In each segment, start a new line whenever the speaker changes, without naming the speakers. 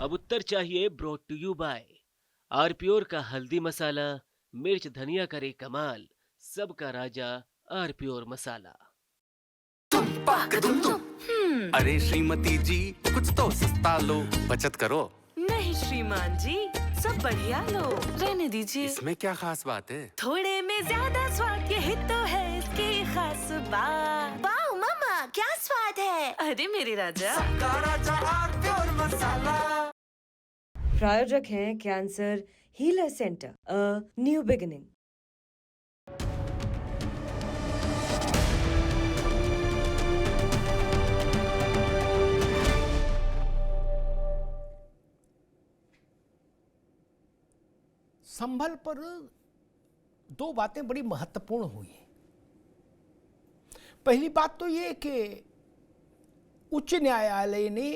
अब उत्तर चाहिए brought to you bye आरप्योर का हल्दी मसाला। मिर्च धनिया करे कमाल। सबका राजा आरप्योर मसाला।
अरे श्रीमती जी, कुछ तो सस्ता लो, बचत करो।
नहीं श्रीमान जी, सब बढ़िया लो, रहने दीजिए।
इसमें क्या खास बात है?
थोड़े में ज्यादा स्वाद, यही तो है इसकी खास बात।
वाह मम्मा, क्या स्वाद है।
अरे मेरे राजा,
प्रायोजक हैं cancer healer centre, a new beginning.
Sambhal पर दो बातें बड़ी महत्वपूर्ण हुई हैं। पहली बात तो ये कि उच्च न्यायालय ने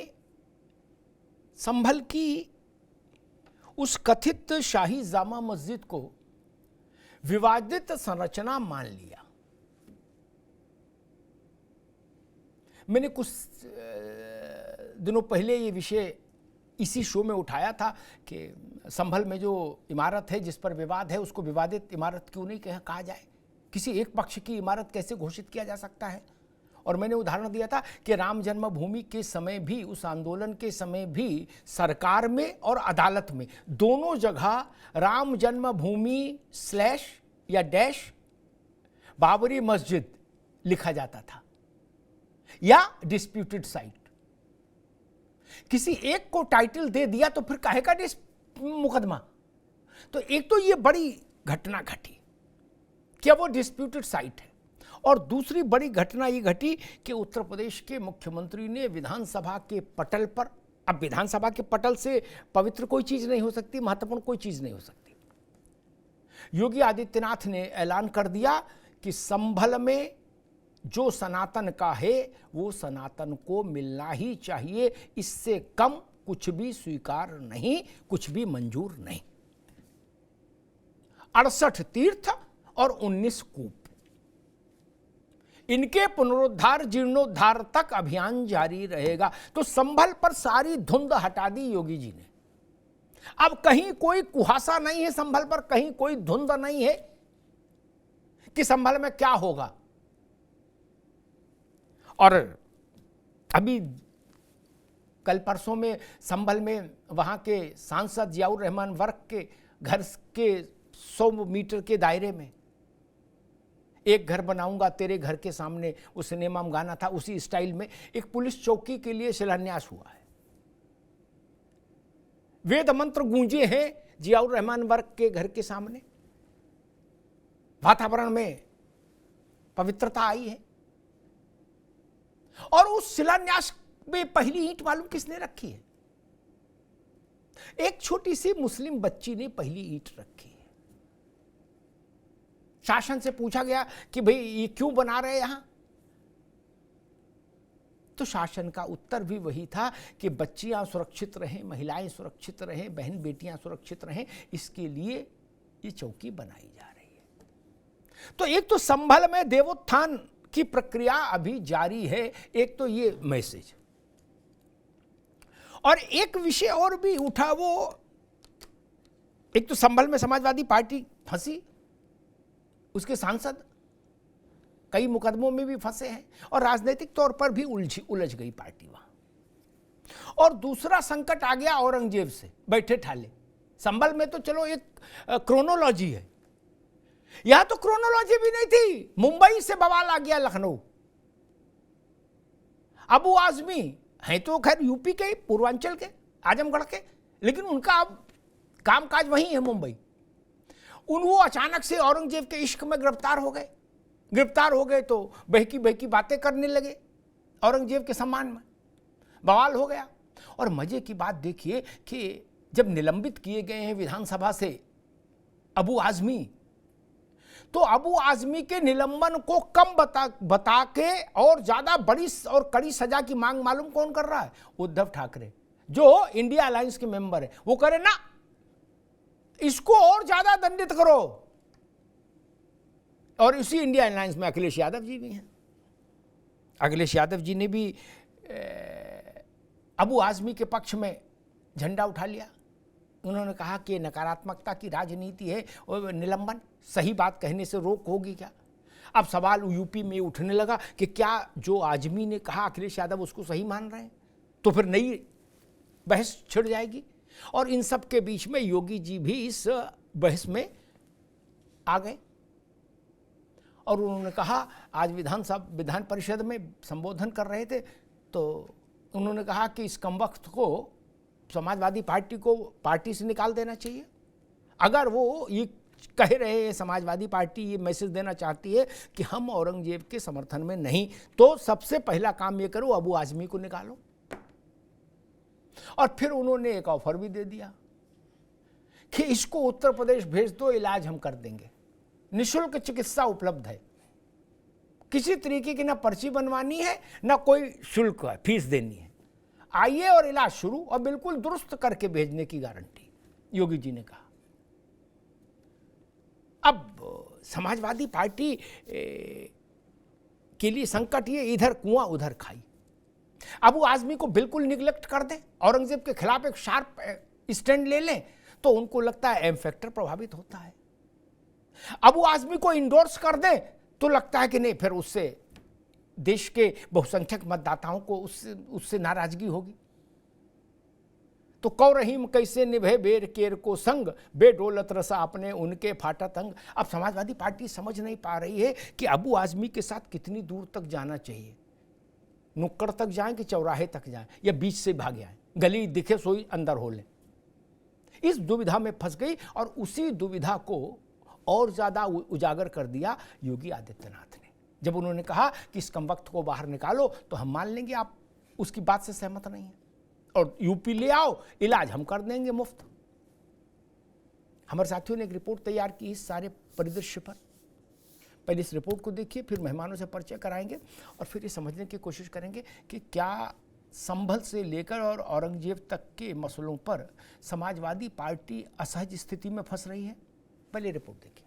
संभल की उस कथित शाही जामा मस्जिद को विवादित संरचना मान लिया। मैंने कुछ दिनों पहले ये विषय इसी शो में उठाया था कि संभल में जो इमारत है जिस पर विवाद है उसको विवादित इमारत क्यों नहीं कहा जाए, किसी एक पक्ष की इमारत कैसे घोषित किया जा सकता है। और मैंने उदाहरण दिया था कि राम जन्मभूमि के समय भी, उस आंदोलन के समय भी सरकार में और अदालत में दोनों जगह राम जन्मभूमि स्लैश या डैश बाबरी मस्जिद लिखा जाता था या डिस्प्यूटेड साइट। किसी एक को टाइटल दे दिया तो फिर काहे का मुकदमा। तो एक तो ये बड़ी घटना घटी कि वो डिस्प्यूटेड साइट है, और दूसरी बड़ी घटना ये घटी कि उत्तर प्रदेश के मुख्यमंत्री ने विधानसभा के पटल पर, अब विधानसभा के पटल से पवित्र कोई चीज नहीं हो सकती, महत्वपूर्ण कोई चीज नहीं हो सकती, योगी आदित्यनाथ ने ऐलान कर दिया कि संभल में जो सनातन का है वो सनातन को मिलना ही चाहिए, इससे कम कुछ भी स्वीकार नहीं, कुछ भी मंजूर नहीं। 68 तीर्थ और 19 कूप, इनके पुनरुद्धार जीर्णोद्धार तक अभियान जारी रहेगा। तो संभल पर सारी धुंध हटा दी योगी जी ने। अब कहीं कोई कुहासा नहीं है संभल पर, कहीं कोई धुंध नहीं है कि संभल में क्या होगा। और अभी कल परसों में संभल में वहां के सांसद जियाउर रहमान वर्क के घर के 100 मीटर के दायरे में एक घर बनाऊंगा तेरे घर के सामने, वो सिनेमा में गाना था, उसी स्टाइल में एक पुलिस चौकी के लिए शिलान्यास हुआ है। वेद मंत्र गूंजे हैं जियाउर रहमान वर्क के घर के सामने, वातावरण में पवित्रता आई है। और उस शिलान्यास में पहली ईंट मालूम किसने रखी है? एक छोटी सी मुस्लिम बच्ची ने पहली ईंट रखी है। शासन से पूछा गया कि भाई ये क्यों बना रहे यहां, तो शासन का उत्तर भी वही था कि बच्चियां सुरक्षित रहें, महिलाएं सुरक्षित रहें, बहन बेटियां सुरक्षित रहें, इसके लिए ये चौकी बनाई जा रही है। तो एक तो संभल में देवोत्थान की प्रक्रिया अभी जारी है, एक तो ये मैसेज। और एक विषय और भी उठा, वो एक तो संभल में समाजवादी पार्टी फंसी, उसके सांसद कई मुकदमों में भी फंसे हैं और राजनीतिक तौर पर भी उलझ गई पार्टी वहां। और दूसरा संकट आ गया औरंगजेब से बैठे ठाले। संभल में तो चलो एक क्रोनोलॉजी है, यहां तो क्रोनोलॉजी भी नहीं थी। मुंबई से बवाल आ गया लखनऊ। अबू आजमी हैं तो खैर यूपी के, पूर्वांचल के, आजमगढ़ के, लेकिन उनका अब कामकाज वहीं है मुंबई। वो अचानक से औरंगजेब के इश्क में गिरफ्तार हो गए। गिरफ्तार हो गए तो बहकी बहकी बातें करने लगे औरंगजेब के सम्मान में, बवाल हो गया। और मजे की बात देखिए कि जब निलंबित किए गए हैं विधानसभा से अबू आजमी, तो अबू आजमी के निलंबन को कम बता के और ज्यादा बड़ी और कड़ी सजा की मांग मालूम कौन कर रहा है? उद्धव ठाकरे, जो इंडिया अलायंस के मेंबर है। वो करे ना, इसको और ज्यादा दंडित करो। और उसी इंडिया अलायंस में अखिलेश यादव जी भी हैं। अखिलेश यादव जी ने भी अबू आजमी के पक्ष में झंडा उठा लिया। उन्होंने कहा कि नकारात्मकता की राजनीति है और निलंबन, सही बात कहने से रोक होगी क्या। अब सवाल यूपी में उठने लगा कि क्या जो आजमी ने कहा अखिलेश यादव उसको सही मान रहे हैं, तो फिर नई बहस छिड़ जाएगी। और इन सब के बीच में योगी जी भी इस बहस में आ गए और उन्होंने कहा, आज विधान परिषद में संबोधन कर रहे थे तो उन्होंने कहा कि इस कमबख्त को समाजवादी पार्टी को पार्टी से निकाल देना चाहिए। अगर वो ये कह रहे हैं, समाजवादी पार्टी ये मैसेज देना चाहती है कि हम औरंगजेब के समर्थन में नहीं, तो सबसे पहला काम ये करो, अबू आजमी को निकालो। और फिर उन्होंने एक ऑफर भी दे दिया कि इसको उत्तर प्रदेश भेज दो, इलाज हम कर देंगे, निःशुल्क चिकित्सा उपलब्ध है, किसी तरीके की ना पर्ची बनवानी है ना कोई शुल्क है, फीस देनी है, आइए और इलाज शुरू, और बिल्कुल दुरुस्त करके भेजने की गारंटी, योगी जी ने कहा। अब समाजवादी पार्टी के लिए संकट ये, इधर कुआं उधर खाई। अबू आजमी को बिल्कुल निगलेक्ट कर दें, औरंगजेब के खिलाफ एक शार्प स्टैंड ले लें, तो उनको लगता है एम फैक्टर प्रभावित होता है। अबू आजमी को इंडोर्स कर दें तो लगता है कि नहीं, फिर उससे देश के बहुसंख्यक मतदाताओं को उससे नाराजगी होगी। तो कौ रहीम कैसे निभे बेर केर को संग, बेडोलत रसा अपने उनके फाटा तंग। अब समाजवादी पार्टी समझ नहीं पा रही है कि अबू आजमी के साथ कितनी दूर तक जाना चाहिए, नुक्कड़ तक जाएं कि चौराहे तक जाएं या बीच से भाग आएं, गली दिखे सोई अंदर हो लें। इस दुविधा में फंस गई और उसी दुविधा को और ज्यादा उजागर कर दिया योगी आदित्यनाथ ने, जब उन्होंने कहा कि इस कमबख्त को बाहर निकालो तो हम मान लेंगे आप उसकी बात से सहमत नहीं है, और यूपी ले आओ, इलाज हम कर देंगे मुफ्त। हमारे साथियों ने एक रिपोर्ट तैयार की इस सारे परिदृश्य पर। पहले इस रिपोर्ट को देखिए, फिर मेहमानों से परिचय कराएंगे और फिर ये समझने की कोशिश करेंगे कि क्या संभल से लेकर और औरंगजेब तक के मसलों पर समाजवादी पार्टी असहज स्थिति में फंस रही है। पहले रिपोर्ट देखिए।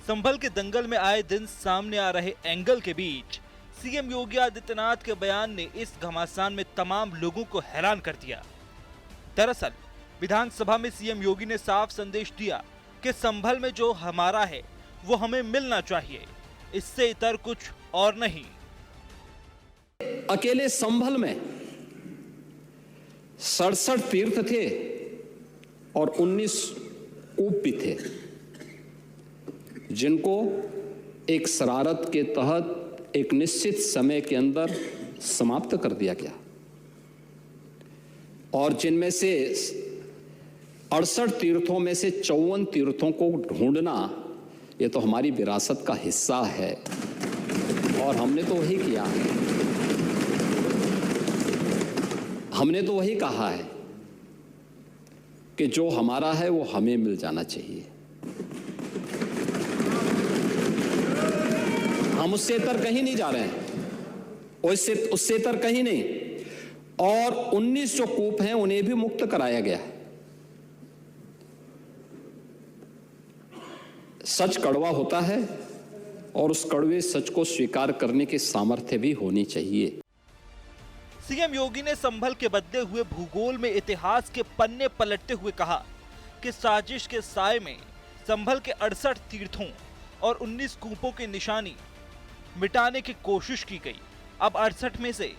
संभल के दंगल में आए दिन सामने आ रहे एंगल के बीच सीएम योगी आदित्यनाथ के बयान ने इस घमासान में तमाम लोगों को हैरान कर दिया। दरअसल विधानसभा में सीएम योगी ने साफ संदेश दिया कि संभल में जो हमारा है वो हमें मिलना चाहिए, इससे इतर कुछ और नहीं।
अकेले संभल में 67 तीर्थ थे और 19 कूप भी थे, जिनको एक शरारत के तहत एक निश्चित समय के अंदर समाप्त कर दिया गया, और जिनमें से 68 तीर्थों में से 54 तीर्थों को ढूंढना ये तो हमारी विरासत का हिस्सा है, और हमने तो वही किया, हमने तो वही कहा है कि जो हमारा है वो हमें मिल जाना चाहिए। हम उससे इतर कहीं नहीं जा रहे हैं, उससे इतर कहीं नहीं। और 19 जो कूप हैं उन्हें भी मुक्त कराया गया है। सच कड़वा होता है और उस कड़वे सच को स्वीकार करने की सामर्थ्य भी होनी चाहिए।
सीएम योगी ने संभल के बदले हुए भूगोल में इतिहास के पन्ने पलटते हुए कहा कि साजिश के साए में संभल के 68 तीर्थों और 19 कूपों की निशानी मिटाने की कोशिश की गई। अब 68 में से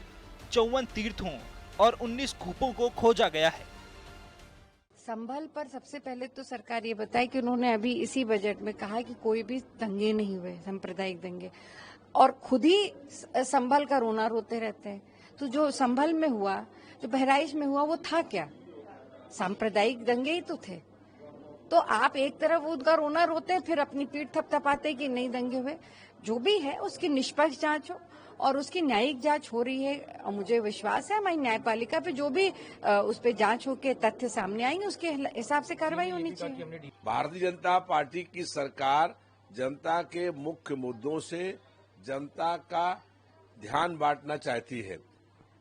54 तीर्थों और 19 कूपों को खोजा गया है।
संभल पर सबसे पहले तो सरकार ये बताए कि उन्होंने अभी इसी बजट में कहा कि कोई भी दंगे नहीं हुए, सांप्रदायिक दंगे, और खुद ही संभल का रोना रोते रहते हैं। तो जो संभल में हुआ, जो बहराइच में हुआ, वो था क्या? सांप्रदायिक दंगे ही तो थे। तो आप एक तरफ उनका रोना रोते हैं, फिर अपनी पीठ थपथपाते कि नहीं दंगे हुए। जो भी है उसकी निष्पक्ष जांच हो और उसकी न्यायिक जांच हो रही है, और मुझे विश्वास है हमारी न्यायपालिका पे जो भी उस पे जांच होके तथ्य सामने आएंगे उसके हिसाब से कार्रवाई होनी चाहिए।
भारतीय जनता पार्टी की सरकार जनता के मुख्य मुद्दों से जनता का ध्यान बांटना चाहती है।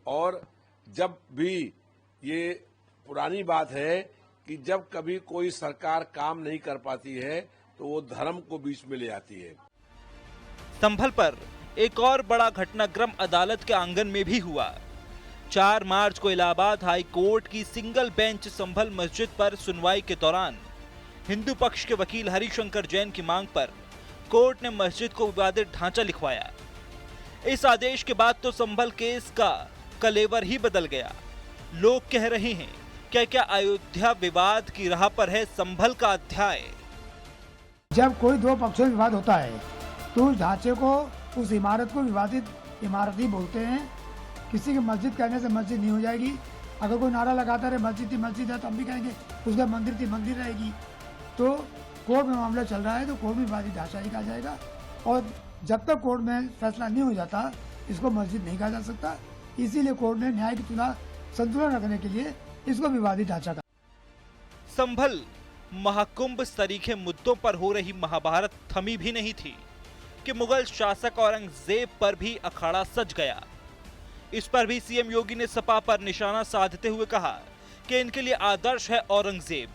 और जब भी ये पुरानी बात है कि जब कभी कोई सरकार काम नहीं कर पाती है तो वो धर्म को बीच में ले आती है।
संभल पर एक और बड़ा घटनाक्रम अदालत के आंगन में भी हुआ। 4 मार्च को इलाहाबाद हाई कोर्ट की सिंगल बेंच संभल मस्जिद पर सुनवाई के दौरान हिंदू पक्ष के वकील हरिशंकर जैन की मांग पर कोर्ट ने मस्जिद को विवादित ढांचा लिखवाया। इस आदेश के बाद तो संभल केस का कलेवर ही बदल गया। लोग कह रहे हैं क्या अयोध्या विवाद की राह पर है संभल का अध्याय।
जब कोई दो पक्षों में विवाद होता है तो उस ढांचे को, उस इमारत को विवादित इमारत ही बोलते हैं। किसी की मस्जिद कहने से मस्जिद नहीं हो जाएगी। अगर कोई नारा लगाता रहे मस्जिद थी मस्जिद है तो हम भी कहेंगे उसका मंदिर थी मंदिर रहेगी। तो कोर्ट में मामला चल रहा है तो कोर्ट में विवादित ढांचा ही कहा जाएगा। और जब तक कोर्ट में फैसला नहीं हो जाता इसको मस्जिद नहीं कहा जा सकता। इसीलिए कोर्ट ने न्याय की संतुलन रखने के लिए इसको विवादित ढांचा कहा।
संभल महाकुंभ सरीखे मुद्दों पर हो रही महाभारत थमी भी नहीं थी कि मुगल शासक औरंगजेब पर भी अखाड़ा सज गया। इस पर भी सीएम योगी ने सपा पर निशाना साधते हुए कहा कि इनके लिए आदर्श है औरंगजेब।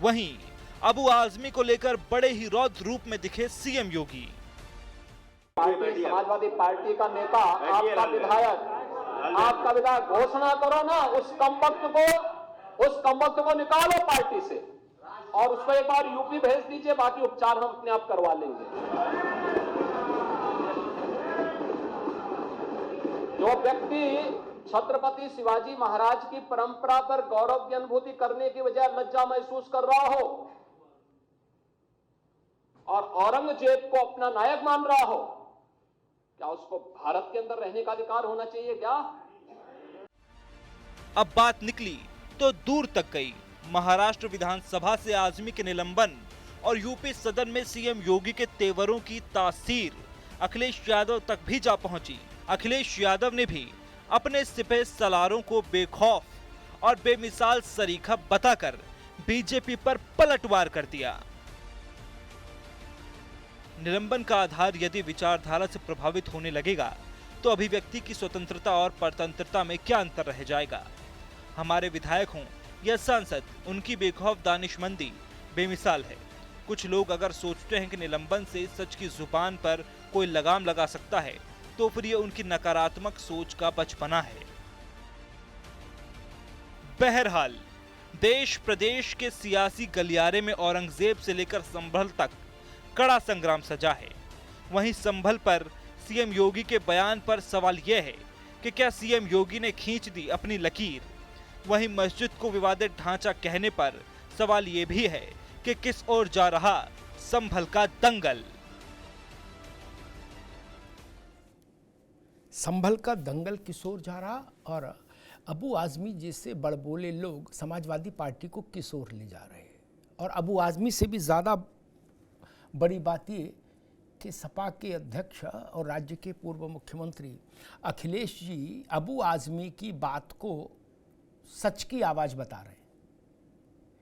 वहीं अबू आजमी को लेकर बड़े ही रौद्र रूप में दिखे सीएम योगी।
समाजवादी पार्टी का नेता, आपका विधायक घोषणा करो ना, उस कमबख्त को निकालो पार्टी से और उसको एक बार यूपी भेज दीजिए, बाकी उपचार हम अपने आप करवा लेंगे। जो व्यक्ति छत्रपति शिवाजी महाराज की परंपरा पर गौरव की अनुभूति करने की बजाय लज्जा महसूस कर रहा हो और औरंगजेब को अपना नायक मान रहा हो, क्या उसको भारत के अंदर रहने का अधिकार होना चाहिए क्या?
अब बात निकली तो दूर तक गई। महाराष्ट्र विधानसभा से आजमी के निलंबन और यूपी सदन में सीएम योगी के तेवरों की तासीर अखिलेश यादव तक भी जा पहुंची। अखिलेश यादव ने भी अपने सिपह सलारों को बेखौफ और बेमिसाल सरीखा बताकर बीजेपी पर पलटवार कर दिया। निलंबन का आधार यदि विचारधारा से प्रभावित होने लगेगा तो अभिव्यक्ति की स्वतंत्रता और परतंत्रता में क्या अंतर रह जाएगा। हमारे विधायक हों या सांसद, उनकी बेखौफ दानिशमंदी बेमिसाल है। कुछ लोग अगर सोचते हैं कि निलंबन से सच की जुबान पर कोई लगाम लगा सकता है तो फिर ये उनकी नकारात्मक सोच का बचपना है। बहरहाल देश प्रदेश के सियासी गलियारे में औरंगजेब से लेकर संभल तक कड़ा संग्राम सजा है। वहीं संभल पर सीएम योगी के बयान पर सवाल यह है कि क्या सीएम योगी ने खींच दी अपनी लकीर। वहीं मस्जिद को विवादित ढांचा कहने पर सवाल यह भी है कि किस ओर जा रहा संभल का दंगल।
संभल का दंगल किस ओर जा रहा और अबू आजमी जैसे बड़बोले लोग समाजवादी पार्टी को किस ओर ले जा रहे हैं। और अबू आजमी से भी ज़्यादा बड़ी बात ये कि सपा के अध्यक्ष और राज्य के पूर्व मुख्यमंत्री अखिलेश जी अबू आजमी की बात को सच की आवाज़ बता रहे हैं।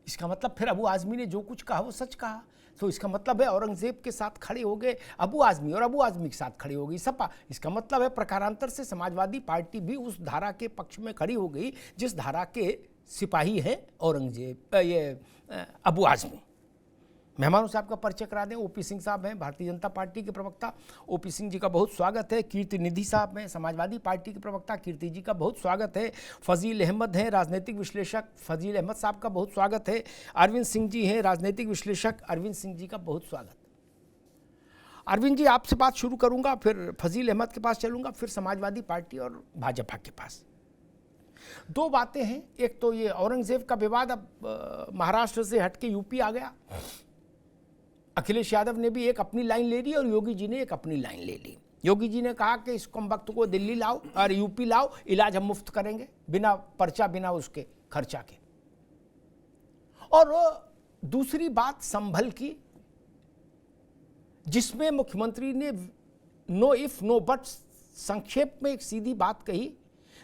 इसका मतलब फिर अबू आजमी ने जो कुछ कहा वो सच कहा। तो इसका मतलब है औरंगजेब के साथ खड़े हो गए अबू आजमी और अबू आजमी के साथ खड़ी हो गई सपा। इसका मतलब है प्रकारांतर से समाजवादी पार्टी भी उस धारा के पक्ष में खड़ी हो गई जिस धारा के सिपाही हैं औरंगजेब, ये अबू आजमी। मेहमानों से आपका परिचय करा दें। ओपी सिंह साहब हैं, भारतीय जनता पार्टी के प्रवक्ता, ओपी सिंह जी का बहुत स्वागत है। कीर्ति निधि साहब हैं, समाजवादी पार्टी के प्रवक्ता, कीर्ति जी का बहुत स्वागत है। फजील अहमद हैं, राजनीतिक विश्लेषक, फजील अहमद साहब का बहुत स्वागत है। अरविंद सिंह जी हैं, राजनीतिक विश्लेषक, अरविंद सिंह जी का बहुत स्वागत। अरविंद जी, आपसे बात शुरू करूंगा, फिर फजील अहमद के पास चलूंगा, फिर समाजवादी पार्टी और भाजपा के पास। दो बातें हैं। एक तो ये औरंगजेब का विवाद अब महाराष्ट्र से हटके यूपी आ गया। अखिलेश यादव ने भी एक अपनी लाइन ले ली और योगी जी ने एक अपनी लाइन ले ली। योगी जी ने कहा कि इस कमबख्त को दिल्ली लाओ और यूपी लाओ, इलाज हम मुफ्त करेंगे, बिना पर्चा, बिना उसके खर्चा के। और दूसरी बात संभल की, जिसमें मुख्यमंत्री ने नो इफ नो बट संक्षेप में एक सीधी बात कही,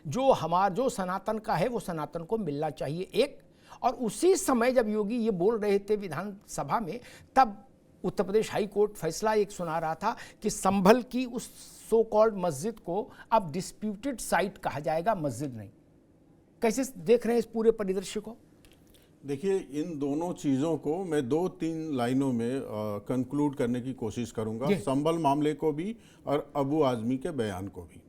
जो सनातन का है वो सनातन को मिलना चाहिए। एक और उसी समय जब योगी ये बोल रहे थे विधानसभा में, तब उत्तर प्रदेश हाई कोर्ट फैसला एक सुना रहा था कि संभल की उस सो कॉल्ड मस्जिद को अब डिस्प्यूटेड साइट कहा जाएगा, मस्जिद नहीं। कैसे देख रहे हैं इस पूरे परिदृश्य को?
देखिए, इन दोनों चीज़ों को मैं 2-3 लाइनों में कंक्लूड करने की कोशिश करूंगा, संभल मामले को भी और अबू आजमी के बयान को भी।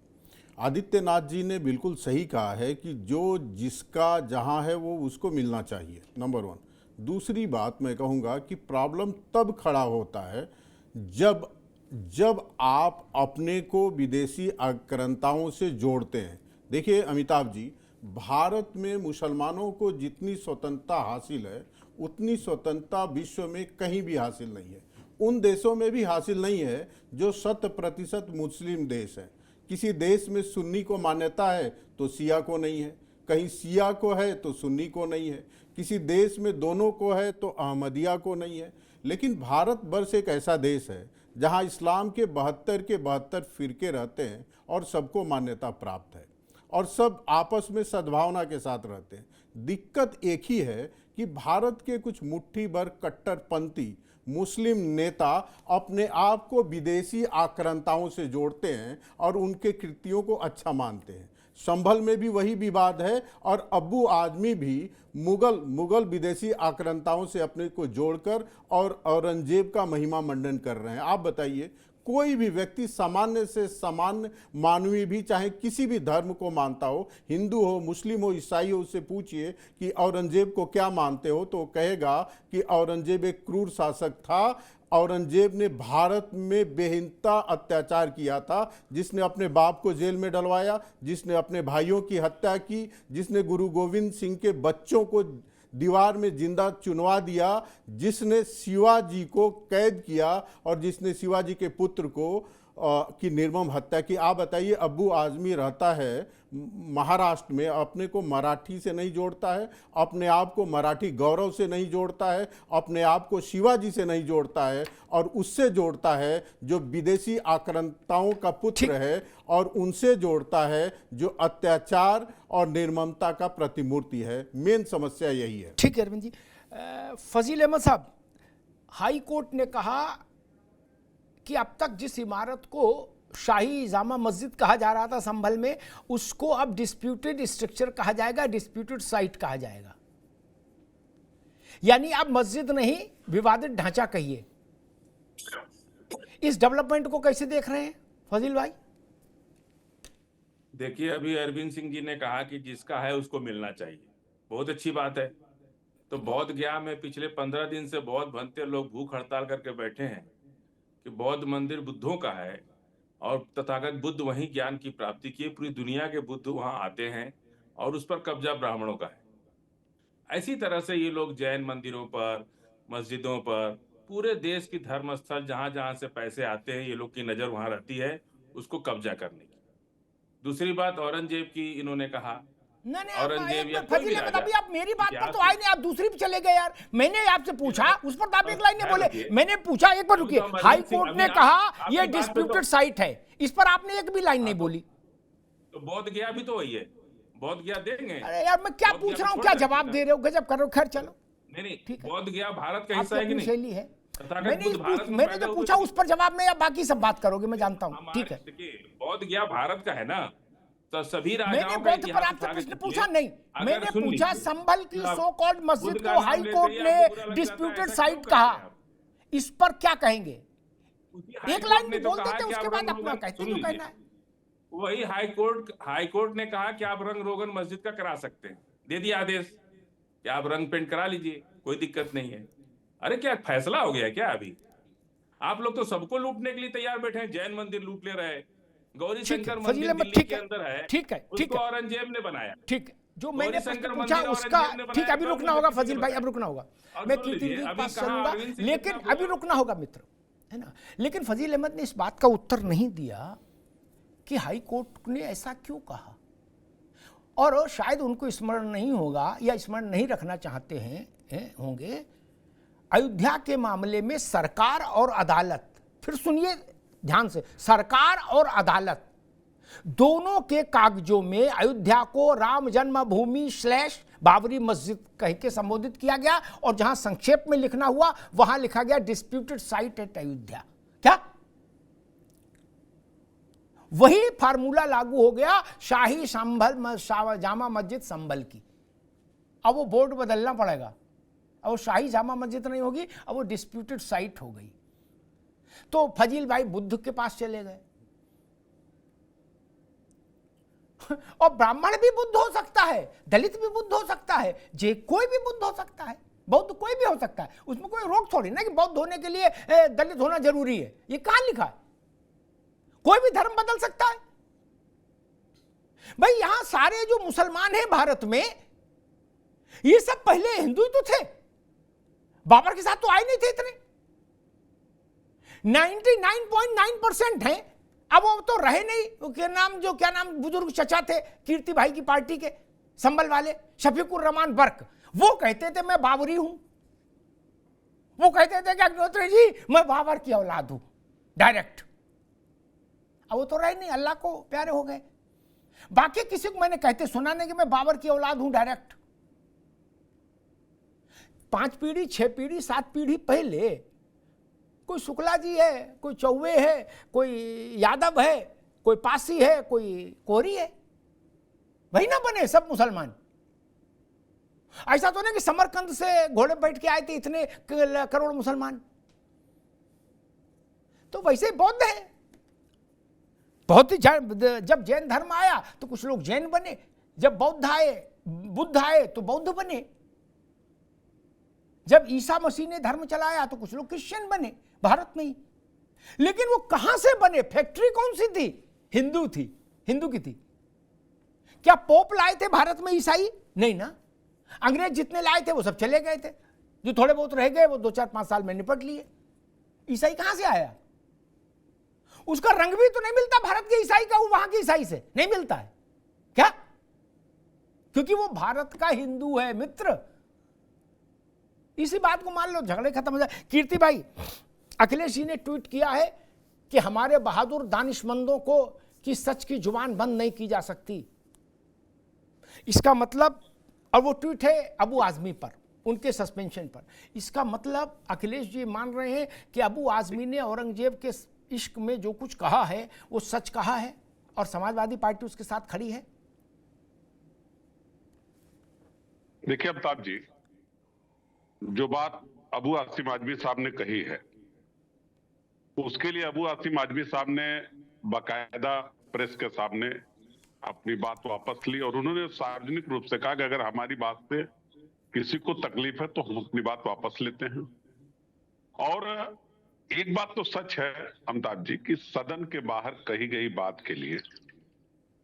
आदित्यनाथ जी ने बिल्कुल सही कहा है कि जो जिसका जहां है वो उसको मिलना चाहिए, नंबर 1। दूसरी बात मैं कहूँगा कि प्रॉब्लम तब खड़ा होता है जब आप अपने को विदेशी आक्रांताओं से जोड़ते हैं। देखिए अमिताभ जी, भारत में मुसलमानों को जितनी स्वतंत्रता हासिल है उतनी स्वतंत्रता विश्व में कहीं भी हासिल नहीं है। उन देशों में भी हासिल नहीं है जो 100% मुस्लिम देश है। किसी देश में सुन्नी को मान्यता है तो शिया को नहीं है, कहीं शिया को है तो सुन्नी को नहीं है, किसी देश में दोनों को है तो अहमदिया को नहीं है। लेकिन भारतवर्ष एक ऐसा देश है जहां इस्लाम के 72 फिरके रहते हैं और सबको मान्यता प्राप्त है और सब आपस में सद्भावना के साथ रहते हैं। दिक्कत एक ही है कि भारत के कुछ मुट्ठी भर कट्टरपंथी मुस्लिम नेता अपने आप को विदेशी आक्रांताओं से जोड़ते हैं और उनके कृत्यों को अच्छा मानते हैं। संभल में भी वही विवाद है और अबू आजमी भी मुगल विदेशी आक्रांताओं से अपने को जोड़कर और औरंगजेब का महिमा मंडन कर रहे हैं। आप बताइए, कोई भी व्यक्ति सामान्य से सामान्य मानवीय भी चाहे किसी भी धर्म को मानता हो, हिंदू हो, मुस्लिम हो, ईसाई हो, उससे पूछिए कि औरंगजेब को क्या मानते हो तो कहेगा कि औरंगजेब एक क्रूर शासक था। औरंगजेब ने भारत में बेहिंता अत्याचार किया था, जिसने अपने बाप को जेल में डलवाया, जिसने अपने भाइयों की हत्या की, जिसने गुरु गोविंद सिंह के बच्चों को दीवार में जिंदा चुनवा दिया, जिसने शिवाजी को कैद किया और जिसने शिवाजी के पुत्र को की निर्मम हत्या की। आप बताइए, अबू आजमी रहता है महाराष्ट्र में, अपने को मराठी से नहीं जोड़ता है, अपने आप को मराठी गौरव से नहीं जोड़ता है, अपने आप को शिवाजी से नहीं जोड़ता है और उससे जोड़ता है जो विदेशी आक्रांताओं का पुत्र है और उनसे जोड़ता है जो अत्याचार और निर्ममता का प्रतिमूर्ति है। मेन समस्या यही है।
ठीक है अरविंद जी। फजील अहमद साहब, हाई कोर्ट ने कहा कि अब तक जिस इमारत को शाही जामा मस्जिद कहा जा रहा था संभल में, उसको अब डिस्प्यूटेड स्ट्रक्चर कहा जाएगा, डिस्प्यूटेड साइट कहा जाएगा। यानी अब मस्जिद नहीं, विवादित ढांचा कहिए। इस डेवलपमेंट को कैसे देख रहे हैं फजील भाई?
देखिए, अभी अरविंद सिंह जी ने कहा कि जिसका है उसको मिलना चाहिए, बहुत अच्छी बात है। तो बौद्ध गया में पिछले 15 दिन से बौद्ध भंते लोग भूख हड़ताल करके बैठे हैं कि बौद्ध मंदिर बुद्धों का है और तथागत बुद्ध वहीं ज्ञान की प्राप्ति किए, पूरी दुनिया के बुद्ध वहां आते हैं और उस पर कब्जा ब्राह्मणों का है। ऐसी तरह से ये लोग जैन मंदिरों पर, मस्जिदों पर, पूरे देश की धर्म स्थल जहां जहां से पैसे आते हैं, ये लोग की नजर वहां रहती है उसको कब्जा करने की। दूसरी बात औरंगजेब की इन्होंने कहा, औरंगजेब या कोई भी राजा,
अभी आप मेरी बात पर तो आए नहीं, आप दूसरी पे चले गए यार। मैंने आपसे पूछा, उस पर तो आप एक लाइन नहीं बोले। मैंने पूछा, एक बार रुकिए, हाई कोर्ट ने कहा ये डिस्प्यूटेड साइट है, इस पर आपने एक भी लाइन नहीं बोली।
तो बौद्ध गया भी तो वही है, बौद्ध गया देंगे।
अरे यार मैं क्या पूछ रहा हूँ, क्या जवाब दे रहे हो, गजब कर रहे हो। खैर चलो,
नहीं, बौद्ध गया भारत का हिस्सा है कि नहीं?
शैली है। मैंने जो पूछा उस पर जवाब में, या बाकी सब बात करोगे, मैं जानता हूँ। ठीक है,
बौद्ध गया भारत का है ना, तो सभी राजाओं
मैंने बौद्ध पर आपसे प्रश्न पूछा नहीं, मैंने पूछा संभल की सो कॉल्ड मस्जिद को हाई कोर्ट ने डिस्प्यूटेड साइट कहा, इस पर क्या कहेंगे? एक लाइन में बोल देते, उसके बाद अपना कहते जो कहना है।
वही हाई कोर्ट ने कहा कि आप रंग रोगन मस्जिद का करा सकते हैं, दे दिया आदेश कि आप रंग पेंट करा लीजिए, कोई दिक्कत नहीं है। अरे क्या फैसला हो गया क्या? अभी आप लोग तो सबको लूटने के लिए तैयार बैठे हैं। जैन मंदिर लूट ले रहे, गौरी शंकर मंदिर दिल्ली के अंदर है,
ठीक है,
उसको औरंगजेब ने बनाया।
ठीक, जो मैंने पूछा उसका, ठीक, अभी रुकना होगा फजील भाई, अब रुकना होगा। मैं कीर्ति के पास चलूंगा, लेकिन अभी रुकना होगा मित्र, है ना। लेकिन फजील अहमद ने इस बात का उत्तर नहीं दिया कि हाई कोर्ट ने ऐसा क्यों कहा, और शायद उनको स्मरण नहीं होगा या स्मरण नहीं रखना चाहते हैं होंगे। अयोध्या के मामले में सरकार और अदालत, फिर सुनिए ध्यान से, सरकार और अदालत दोनों के कागजों में अयोध्या को राम जन्मभूमि / बाबरी मस्जिद कह के संबोधित किया गया, और जहां संक्षेप में लिखना हुआ वहां लिखा गया डिस्प्यूटेड साइट एट अयोध्या। क्या वही फार्मूला लागू हो गया शाही संभल जामा मस्जिद संभल की। अब वो बोर्ड बदलना पड़ेगा, अब वो शाही जामा मस्जिद नहीं होगी, अब वो डिस्प्यूटेड साइट हो गई। तो फजील भाई बुद्ध के पास चले गए, और ब्राह्मण भी बुद्ध हो सकता है, दलित भी बुद्ध हो सकता है, कोई भी बुद्ध हो सकता है, बौद्ध कोई भी हो सकता है, उसमें कोई रोक थोड़ी ना कि बौद्ध होने के लिए दलित होना जरूरी है। ये कहां लिखा है? कोई भी धर्म बदल सकता है भाई। यहां सारे जो मुसलमान हैं भारत में, ये सब पहले हिंदू ही तो थे, बाबर के साथ तो आए नहीं थे इतने। 99.9% हैं, अब वो तो रहे नहीं। क्या नाम बुजुर्ग चचा थे कीर्ति भाई की पार्टी के, संभल वाले शफीकुर रहमान बर्क, वो कहते थे मैं बाबरी हूं, वो कहते थे कि अग्निहोत्री जी मैं बाबर की औलाद हूं डायरेक्ट। अब वो तो रहे नहीं, अल्लाह को प्यारे हो गए। बाकी किसी को मैंने कहते सुना नहीं कि मैं बाबर की औलाद हूं डायरेक्ट। 5 पीढ़ी 6 पीढ़ी 7 पीढ़ी पहले कोई शुक्ला जी है, कोई चौबे है, कोई यादव है, कोई पासी है, कोई कोरी है, वही ना बने सब मुसलमान। ऐसा तो नहीं कि समरकंद से घोड़े बैठ के आए थे इतने करोड़ मुसलमान। तो वैसे बौद्ध है, बहुत ही जब जैन धर्म आया तो कुछ लोग जैन बने, जब बुद्ध आए तो बौद्ध बने, जब ईसा मसीह ने धर्म चलाया तो कुछ लोग क्रिश्चियन बने भारत में ही। लेकिन वो कहां से बने? फैक्ट्री कौन सी थी? हिंदू की थी। क्या पोप लाए थे भारत में ईसाई? नहीं ना। अंग्रेज जितने लाए थे वो सब चले गए थे, जो थोड़े बहुत रह गए वो 2-4-5 साल में निपट लिए। ईसाई कहां से आया? उसका रंग भी तो नहीं मिलता भारत के ईसाई का वहां के ईसाई से, नहीं मिलता है क्या? क्योंकि वो भारत का हिंदू है मित्र। इसी बात को मान लो, झगड़े खत्म हो जाए। कीर्ति भाई, अखिलेश जी ने ट्वीट किया है कि हमारे बहादुर दानिशमंदों को कि सच की जुबान बंद नहीं की जा सकती। इसका मतलब, और वो ट्वीट है अबू आजमी पर, उनके सस्पेंशन पर। इसका मतलब अखिलेश जी मान रहे हैं कि अबू आजमी ने औरंगजेब के इश्क में जो कुछ कहा है वो सच कहा है, और समाजवादी पार्टी उसके साथ खड़ी है।
देखिए अमिताभ जी, जो बात अबू आसिम आजमी साहब ने कही है, उसके लिए अबू आसिम आजमी साहब ने बाकायदा प्रेस के सामने अपनी बात वापस ली, और उन्होंने सार्वजनिक रूप से कहा कि अगर हमारी बात से किसी को तकलीफ है तो हम अपनी बात वापस लेते हैं। और एक बात तो सच है अमिताभ जी कि सदन के बाहर कही गई बात के लिए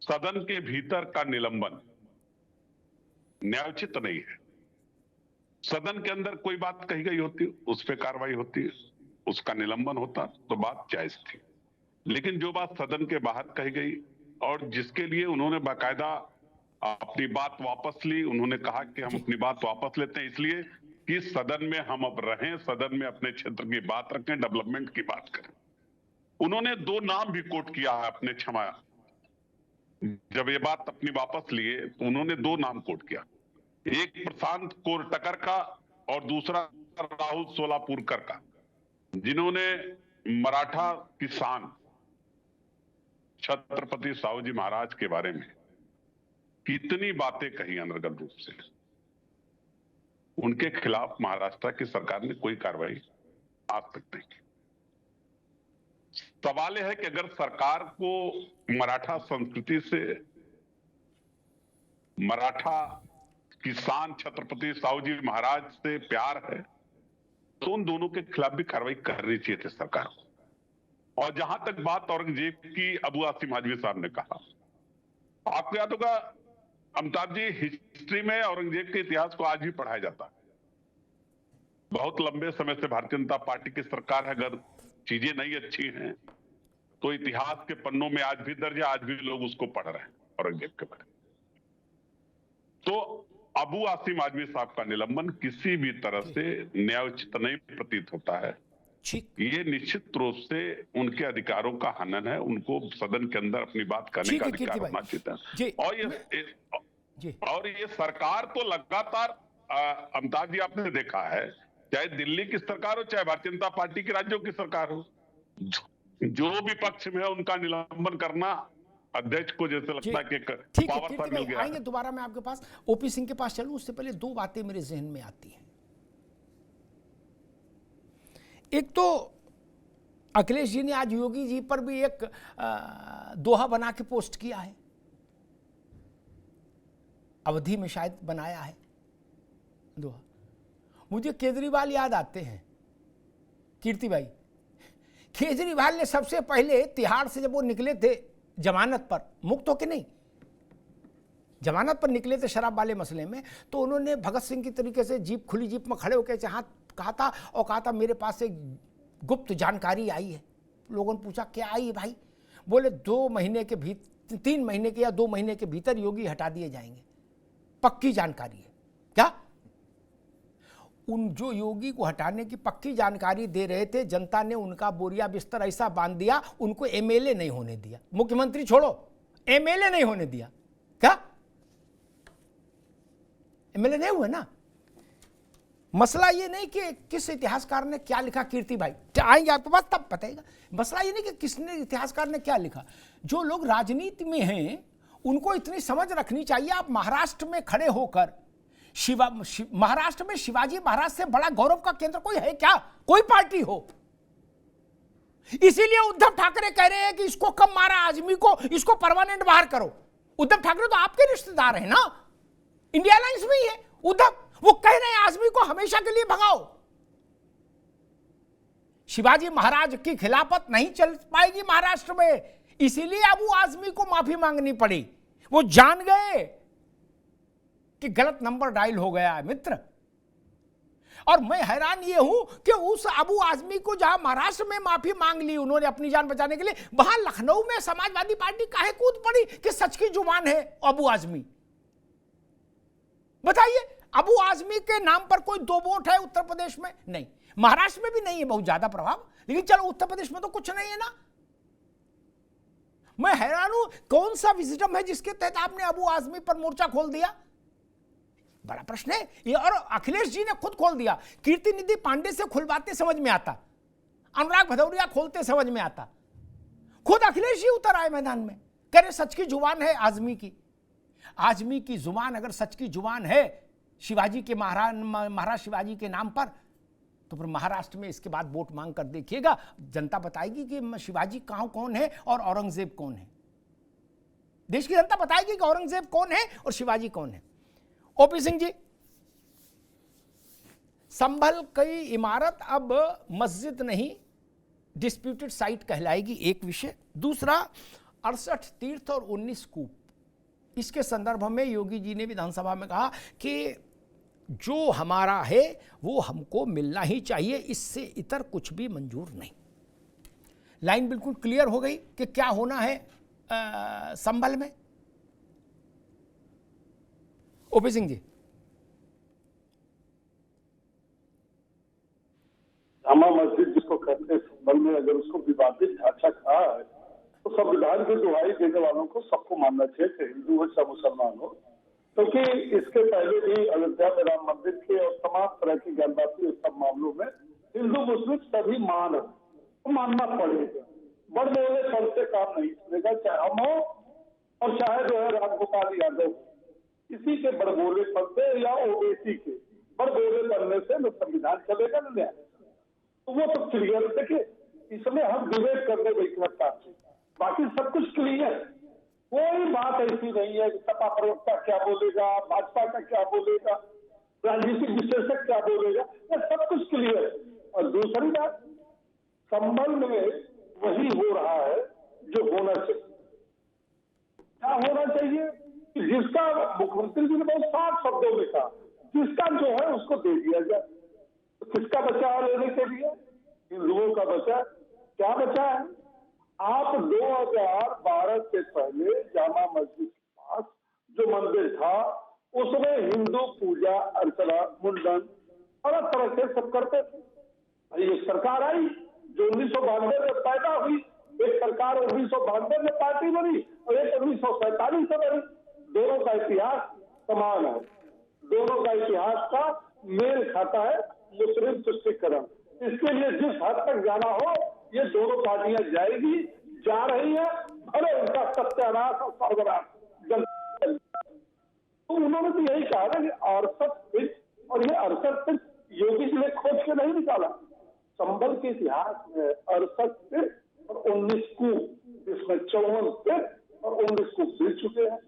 सदन के भीतर का निलंबन न्यायोचित नहीं है। सदन के अंदर कोई बात कही गई होती, उस पर कार्रवाई होती, उसका निलंबन होता तो बात जायज थी। लेकिन जो बात सदन के बाहर कही गई और जिसके लिए उन्होंने बाकायदा अपनी बात वापस ली, उन्होंने कहा कि हम अपनी बात वापस लेते हैं इसलिए कि सदन में हम अब रहें, सदन में अपने क्षेत्र की बात रखें, डेवलपमेंट की बात करें। उन्होंने 2 नाम भी कोट किया है अपने क्षमा, जब ये बात अपनी वापस लिए तो उन्होंने 2 नाम कोट किया, एक प्रशांत कोरटकर का और दूसरा राहुल सोलापुरकर का, जिन्होंने मराठा किसान छत्रपति साहूजी महाराज के बारे में कितनी बातें कही अनर्गल रूप से। उनके खिलाफ महाराष्ट्र की सरकार ने कोई कार्रवाई आज तक नहीं की। सवाल यह है कि अगर सरकार को मराठा संस्कृति से, मराठा किसान छत्रपति साहूजी महाराज से प्यार है तो उन दोनों के खिलाफ भी कार्रवाई करनी चाहिए थी सरकार को। और जहां तक बात औरंगजेब की, अबू आसिम आजमी साहब ने कहा, आपको याद होगा अमिताभ जी, हिस्ट्री में औरंगजेब के इतिहास को आज भी पढ़ाया जाता है। बहुत लंबे समय से भारतीय जनता पार्टी की सरकार है, अगर चीजें नहीं अच्छी हैं तो इतिहास के पन्नों में आज भी दर्ज है, आज भी लोग उसको पढ़ रहे हैं औरंगजेब के बारे में। तो अबू आसिम आजमी साहब का निलंबन किसी भी तरह से न्यायोचित नहीं प्रतीत होता है। ये निश्चित रूप से उनके अधिकारों का हनन है। उनको सदन के अंदर अपनी बात करने का अधिकार होना चाहिए। और ये सरकार तो लगातार अमिताभ जी आपने देखा है, चाहे दिल्ली की सरकार हो चाहे भारतीय जनता पार्टी की राज्यों की सरकार हो, जो भी पक्ष में है उनका निलंबन करना अध्यक्ष को जैसे लगता है कि पावर पर मिल गया।
आएंगे दोबारा मैं आपके पास, ओपी सिंह के पास चलूं उससे पहले दो बातें मेरे जहन में आती हैं। एक तो अखिलेश जी ने आज योगी जी पर भी एक दोहा बना के पोस्ट किया है, अवधि में शायद बनाया है दोहा। मुझे केजरीवाल याद आते हैं, कीर्ति भाई। केजरीवाल ने सबसे पहले तिहाड़ से जब वो निकले थे जमानत पर, मुक्त होके नहीं, जमानत पर निकले थे शराब वाले मसले में, तो उन्होंने भगत सिंह की तरीके से जीप, खुली जीप में खड़े होकर हाथ कहा था और कहा था मेरे पास एक गुप्त जानकारी आई है। लोगों ने पूछा क्या आई है भाई? बोले 2 महीने के भीतर, 3 महीने के या 2 महीने के भीतर योगी हटा दिए जाएंगे, पक्की जानकारी है। क्या उन जो योगी को हटाने की पक्की जानकारी दे रहे थे, जनता ने उनका बोरिया बिस्तर ऐसा बांध दिया, उनको एमएलए नहीं होने दिया। मुख्यमंत्री छोड़ो, एमएलए नहीं होने दिया। क्या एमएलए नहीं हुए ना? मसला ये नहीं कि किस इतिहासकार ने क्या लिखा, कीर्ति भाई आएंगे आपके पास तब बताएगा। मसला ये नहीं कि किसने, इतिहासकार ने क्या लिखा। जो लोग राजनीति में हैं उनको इतनी समझ रखनी चाहिए। आप महाराष्ट्र में खड़े होकर महाराष्ट्र में शिवाजी महाराज से बड़ा गौरव का केंद्र कोई है क्या? कोई पार्टी हो? इसीलिए उद्धव ठाकरे कह रहे हैं कि इसको कम मारा आजमी को, इसको परमानेंट बाहर करो। उद्धव ठाकरे तो आपके रिश्तेदार हैं ना, इंडिया अलायंस में ही है उद्धव। वो कह रहे हैं आजमी को हमेशा के लिए भगाओ। शिवाजी महाराज की खिलाफत नहीं चल पाएगी महाराष्ट्र में, इसीलिए अबू आजमी को माफी मांगनी पड़ी। वो जान गए कि गलत नंबर डायल हो गया है मित्र। और मैं हैरान ये हूं कि उस अबू आजमी को जहां महाराष्ट्र में माफी मांग ली उन्होंने अपनी जान बचाने के लिए, वहां लखनऊ में समाजवादी पार्टी काहे कूद पड़ी कि सच की जुबान है अबू आजमी। बताइए, अबू आजमी के नाम पर कोई 2 वोट है उत्तर प्रदेश में? नहीं। महाराष्ट्र में भी नहीं है बहुत ज्यादा प्रभाव, लेकिन चलो उत्तर प्रदेश में तो कुछ नहीं है ना। मैं हैरान हूं, कौन सा विजडम है जिसके तहत आपने अबू आजमी पर मोर्चा खोल दिया? बड़ा प्रश्न है ये। और अखिलेश जी ने खुद खोल दिया। कीर्ति निधि पांडे से खुलवाते समझ में आता, अनुराग भदौरिया खोलते समझ में आता, खुद अखिलेश जी उतर आए मैदान में, कह रहे सच की जुबान है आजमी की। आजमी की जुबान अगर सच की जुबान है शिवाजी के महाराज शिवाजी के नाम पर, तो फिर महाराष्ट्र में इसके बाद वोट मांग कर देखिएगा, जनता बताएगी कि शिवाजी कहां कौन है और औरंगजेब कौन है। देश की जनता बताएगी कि औरंगजेब कौन है और शिवाजी कौन है। ओपी सिंह जी, संभल की इमारत अब मस्जिद नहीं डिस्प्यूटेड साइट कहलाएगी, एक विषय। दूसरा 68 तीर्थ और 19 कूप, इसके संदर्भ में योगी जी ने विधानसभा में कहा कि जो हमारा है वो हमको मिलना ही चाहिए, इससे इतर कुछ भी मंजूर नहीं। लाइन बिल्कुल क्लियर हो गई कि क्या होना है संभल में। ओपी सिंह जी,
जामा मस्जिद जिसको कहते हैं संभल में, अगर उसको विवादित ढांचा कहा है तो संविधान की दुहाई देने वालों को सबको मानना चाहिए, चाहे हिंदू हो चाहे मुसलमान हो। क्योंकि इसके पहले भी अयोध्या में राम मंदिर के और तमाम तरह की ज्ञानवापी सब मामलों में हिंदू मुस्लिम सभी मान तो मानना पड़ेगा। बड़ बोले फल से काम नहीं चलेगा, चाहे हम हो और चाहे जो है रामगोपाल यादव, इसी के बड़बोले पन से या ओवैसी के बड़बोले बनने से न संविधान चलेगा न न्याय। तो वो तो क्लियर। देखिए, इसमें हम डिबेट करने बैठना, बाकी सब कुछ क्लियर। कोई बात ऐसी नहीं है कि सपा प्रवक्ता क्या बोलेगा, भाजपा का क्या बोलेगा, राजनीतिक विश्लेषक क्या बोलेगा, ये सब कुछ क्लियर है। और दूसरी बात, संभल में वही हो रहा है जो होना चाहिए। क्या होना चाहिए? जिसका मुख्यमंत्री जी ने बहुत साफ शब्दों में कहा, जिसका जो है उसको दे दिया जाए। तो किसका बचा है लेने के लिए? हिंदुओं का बचा। क्या बचा है? आप 2012 से पहले जामा मस्जिद के पास जो मंदिर था उसमें हिंदू पूजा अर्चना मुंडन अलग तरह से सब करते थे। अरे एक सरकार आई जो 1992 में पैदा हुई, एक सरकार 1992 में पार्टी बनी और एक 1947 से बनी। दोनों का इतिहास समान है, दोनों का इतिहास का मेल खाता है, मुस्लिम तुष्टीकरण। इसके लिए जिस हद तक जाना हो ये दोनों पार्टियां जाएगी, जा रही है, भले उनका सत्यानाश और सर्वनाश। तो उन्होंने तो यही कहा ना कि 68 सीट, और ये 68 सीट योगी जी ने खोज के नहीं निकाला। संभल के इतिहास में 68 सीट और 19 कूप, इसमें 54 सीट और 19 कूप मिल चुके हैं।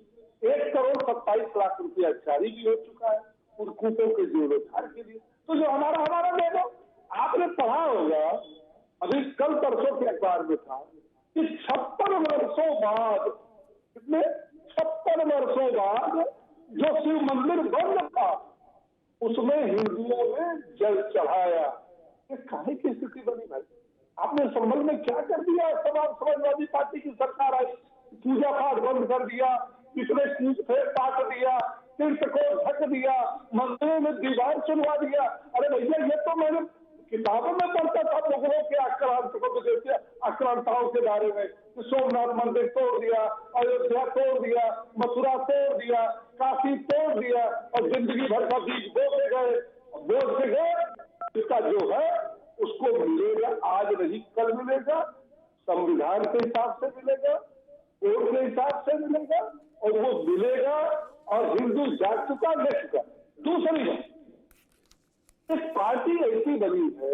1,27,00,000 रुपया जारी भी हो चुका है उन कूपों के जीर्णोद्धार के लिए। तो जो हमारा दे दो। आपने पढ़ा होगा, अभी कल परसों के अखबार में था कि 56 वर्षों बाद, कितने 56 वर्षों बाद जो शिव मंदिर बंद था उसमें हिंदुओं ने जल चढ़ाया। ये काहे की स्थिति बनी भाई? आपने संभल में क्या कर दिया? समाजवादी पार्टी की सरकार आई, पूजा पाठ बंद कर दिया, पिछले कूप थे काट दिया, तीर्थ को ढक दिया, मंदिरों में दीवार चुनवा दिया। अरे भैया ये तो मैंने किताबों में पढ़ता था मुगलों के आक्रांतकों को, जैसे आक्रांताओं के बारे में, सोमनाथ मंदिर तोड़ दिया, अयोध्या तोड़ दिया, मथुरा तोड़ दिया, काशी तोड़ दिया और जिंदगी भर का बीज बोझ से गए। इसका जो है उसको मिलेगा, आज नहीं कल मिलेगा, संविधान के हिसाब से मिलेगा, कोर्ट के हिसाब से मिलेगा, और वो मिलेगा और हिंदू जाग चुका, ले चुका। दूसरी बात, एक पार्टी ऐसी बनी है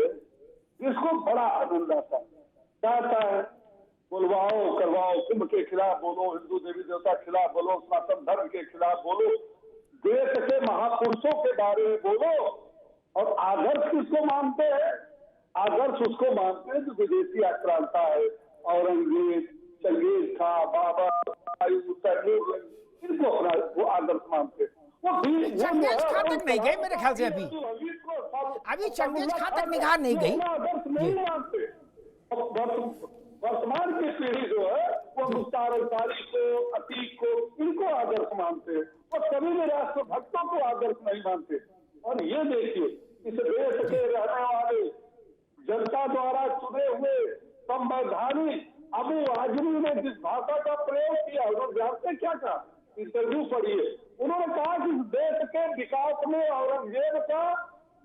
जिसको बड़ा आनंद आता है, चाहता है बोलवाओ करवाओ, कुंभ के खिलाफ बोलो, हिंदू देवी देवता के खिलाफ बोलो, सनातन धर्म के खिलाफ बोलो, देश के महापुरुषों के बारे में बोलो। और आदर्श किसको मानते हैं? आदर्श उसको मानते हैं जो विदेशी आक्रांता है, औरंगजेब, चंगेज खां, बाबर, इनको अपना वो आदर्श मानते हैं।
चंगेज खां तक नहीं गए मेरे ख्याल से, अभी चंगेज खां तक निगाह नहीं गई।
आदर्श नहीं मानते। वर्तमान की पीढ़ी जो है वो मुख्तार अंसारी को, अतीक को, इनको आदर्श मानते हैं और सभी में राष्ट्र भक्तों को आदर्श नहीं मानते। और ये देखिए, इस देश के रहने वाले जनता द्वारा चुने हुए संवैधानिक अबू आजमी ने जिस भाषा का प्रयोग किया, उन्होंने जानते क्या कहा? इंटरव्यू पढ़िए, उन्होंने कहा कि देश के विकास में औरंगजेब का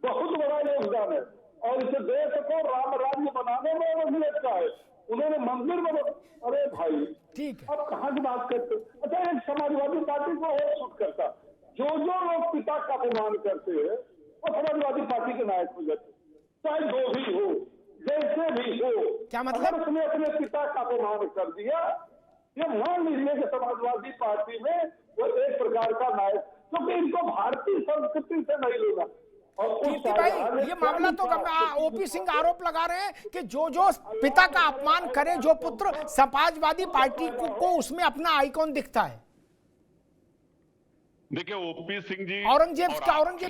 बहुत बड़ा योगदान है और इस देश को राम राज्य बनाने में औरंगजेब का है। उन्होंने मंदिर बना। अरे भाई
ठीक,
अब कहाँ की बात करते? अच्छा, एक समाजवादी पार्टी को और सूट करता, जो लोग पिता का अपमान करते हैं वो समाजवादी पार्टी के नायक हो जाते, चाहे जो भी हो, जैसे भी हो।
क्या मतलब?
उसने अपने पिता का अपमान कर दिया, ये मान लीजिए कि समाजवादी पार्टी में वो एक प्रकार का नायक, क्योंकि इनको भारतीय संस्कृति से नहीं लेना।
कीर्ति भाई, ये मामला तो ओपी सिंह आरोप लगा रहे हैं कि जो पिता का अपमान करे, जो पुत्र समाजवादी पार्टी को उसमें अपना आइकॉन दिखता है।
देखिए ओपी सिंह जी,
औरंगजेब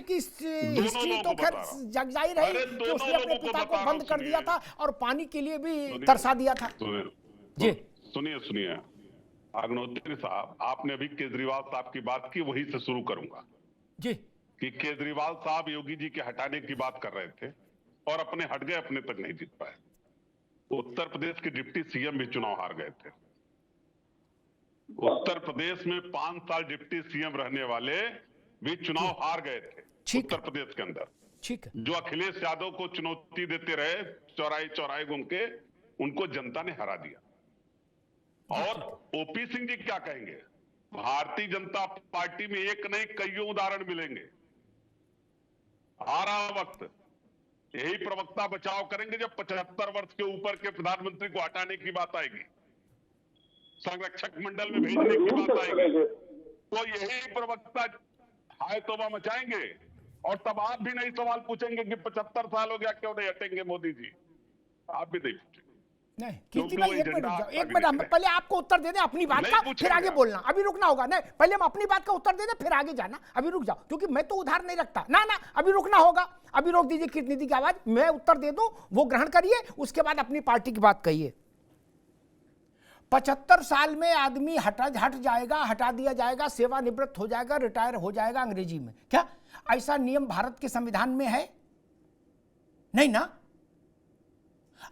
की हिस्ट्री तो खैर जाहिर है कि उसने अपने पिता को बंद कर दिया था और पानी के लिए भी तरसा दिया था।
जी सुनिए अग्निहोत्री साहब, आपने अभी केजरीवाल साहब की बात की, वही से शुरू करूंगा
जी,
कि केजरीवाल साहब योगी जी के हटाने की बात कर रहे थे और अपने हट गए, अपने तक नहीं जीत पाए। उत्तर प्रदेश के डिप्टी सीएम भी चुनाव हार गए थे। उत्तर प्रदेश में 5 साल डिप्टी सीएम रहने वाले भी चुनाव हार गए थे उत्तर प्रदेश के अंदर।
ठीक है,
जो अखिलेश यादव को चुनौती देते रहे चौराहे चौराहे घूम के, उनको जनता ने हरा दिया। और ओपी सिंह जी क्या कहेंगे? भारतीय जनता पार्टी में एक नहीं कईयों उदाहरण मिलेंगे। आ रहा वक्त, यही प्रवक्ता बचाव करेंगे जब 75 वर्ष के ऊपर के प्रधानमंत्री को हटाने की बात आएगी, संरक्षक मंडल में भेजने की बात आएगी, तो यही प्रवक्ता हाय तौबा मचाएंगे और तब आप भी नहीं सवाल पूछेंगे कि 75 साल हो गया क्यों नहीं हटेंगे मोदी जी, आप भी नहीं पूछेंगे।
नहीं कीर्ति भाई, एक मिनट हम पहले आपको उत्तर दे दें अपनी बात का, फिर आगे बोलना। अभी रुकना होगा, नहीं पहले हम अपनी बात का उत्तर दे दें फिर आगे जाना। अभी रुक जाओ, क्योंकि मैं तो उधार नहीं रखता ना, अभी रुकना होगा। अभी रोक दीजिए कीर्ति की आवाज, मैं उत्तर दे दूं, वो ग्रहण करिए, उसके बाद अपनी पार्टी की बात कहिए। 75 साल में आदमी हट जाएगा, हटा दिया जाएगा, सेवानिवृत्त हो जाएगा, रिटायर हो जाएगा अंग्रेजी में। क्या ऐसा नियम भारत के संविधान में है? नहीं ना।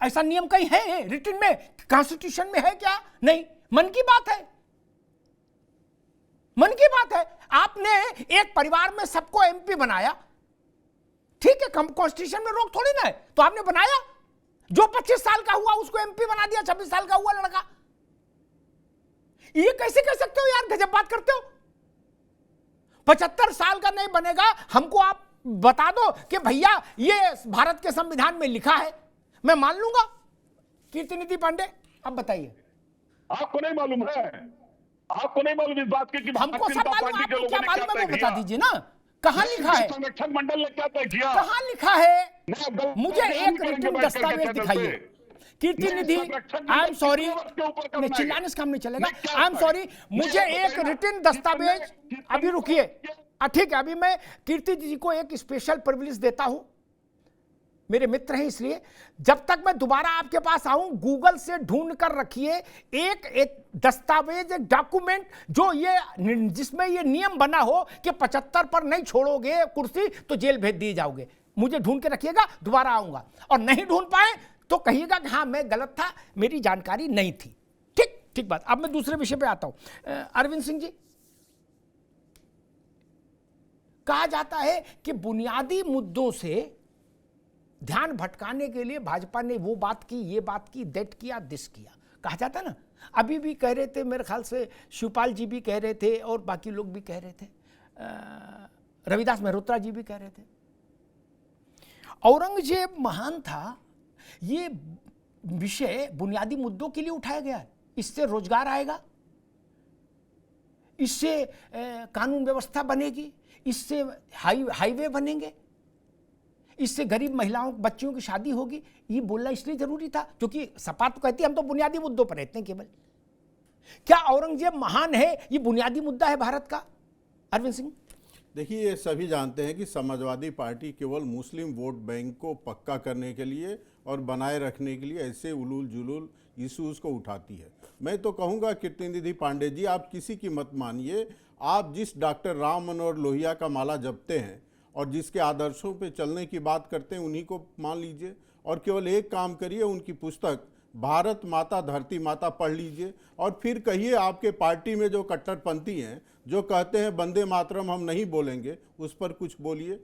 ऐसा नियम कहीं है रिटन में, कॉन्स्टिट्यूशन में है क्या? नहीं, मन की बात है, मन की बात है। आपने एक परिवार में सबको एमपी बनाया, ठीक है, कॉन्स्टिट्यूशन में रोक थोड़ी ना है, तो आपने बनाया, जो 25 साल का हुआ उसको एमपी बना दिया, 26 साल का हुआ लड़का। ये कैसे कह सकते हो यार, गजब बात करते हो। 75 साल का नहीं बनेगा, हमको आप बता दो कि भैया ये भारत के संविधान में लिखा है, मैं मान लूंगा। कीर्तिनिधि पांडे, अब बताइए।
आपको नहीं मालूम है, आपको नहीं मालूम इस बात की कि
हमको सब मालूम, आपको क्या मालूम है वो बता दीजिए ना, कहां लिखा है?
संरक्षण मंडल ने क्या तय किया,
कहां लिखा है? मुझे एक रिटन दस्तावेज दिखाइए। कीर्तिनिधि, आई एम सॉरी, चिल्लाने से काम नहीं चलेगा, आई एम सॉरी, मुझे एक रिटन दस्तावेज, अभी रुकिए, ठीक है, अभी मैं कीर्ति जी को एक स्पेशल प्रिविलेज देता हूं, मेरे मित्र हैं इसलिए। जब तक मैं दोबारा आपके पास आऊं, गूगल से ढूंढ कर रखिए एक दस्तावेज, एक डॉक्यूमेंट जो ये, जिसमें ये नियम बना हो कि 75 पर नहीं छोड़ोगे कुर्सी तो जेल भेज दिए जाओगे। मुझे ढूंढ के रखिएगा, दोबारा आऊंगा, और नहीं ढूंढ पाए तो कहिएगा कि हाँ मैं गलत था, मेरी जानकारी नहीं थी। ठीक ठीक बात। अब मैं दूसरे विषय पे आता हूं। अरविंद सिंह जी, कहा जाता है कि बुनियादी मुद्दों से ध्यान भटकाने के लिए भाजपा ने वो बात की, ये बात की, दैट किया, दिस किया, कहा जाता ना। अभी भी कह रहे थे, मेरे ख्याल से शिवपाल जी भी कह रहे थे और बाकी लोग भी कह रहे थे, रविदास मेहरोत्रा जी भी कह रहे थे, औरंगजेब महान था। ये विषय बुनियादी मुद्दों के लिए उठाया गया है। इससे रोजगार आएगा, इससे कानून व्यवस्था बनेगी, इससे हाईवे बनेंगे, इससे गरीब महिलाओं बच्चियों की शादी होगी। ये बोलना इसलिए जरूरी था क्योंकि सपा तो कहती है हम तो बुनियादी मुद्दों पर रहते हैं केवल। क्या औरंगजेब महान है, ये बुनियादी मुद्दा है भारत का? अरविंद सिंह,
देखिए, ये सभी जानते हैं कि समाजवादी पार्टी केवल मुस्लिम वोट बैंक को पक्का करने के लिए और बनाए रखने के लिए ऐसे उलूल जुलूल इश्यूज को उठाती है। मैं तो कहूँगा कीर्तिनिधि पांडे जी, आप किसी की मत मानिए। आप जिस डॉक्टर राम मनोहर लोहिया का माला जपते हैं और जिसके आदर्शों पे चलने की बात करते हैं, उन्हीं को मान लीजिए और केवल एक काम करिए, उनकी पुस्तक भारत माता धरती माता पढ़ लीजिए और फिर कहिए आपके पार्टी में जो कट्टरपंथी हैं, जो कहते हैं वंदे मातरम हम नहीं बोलेंगे, उस पर कुछ बोलिए।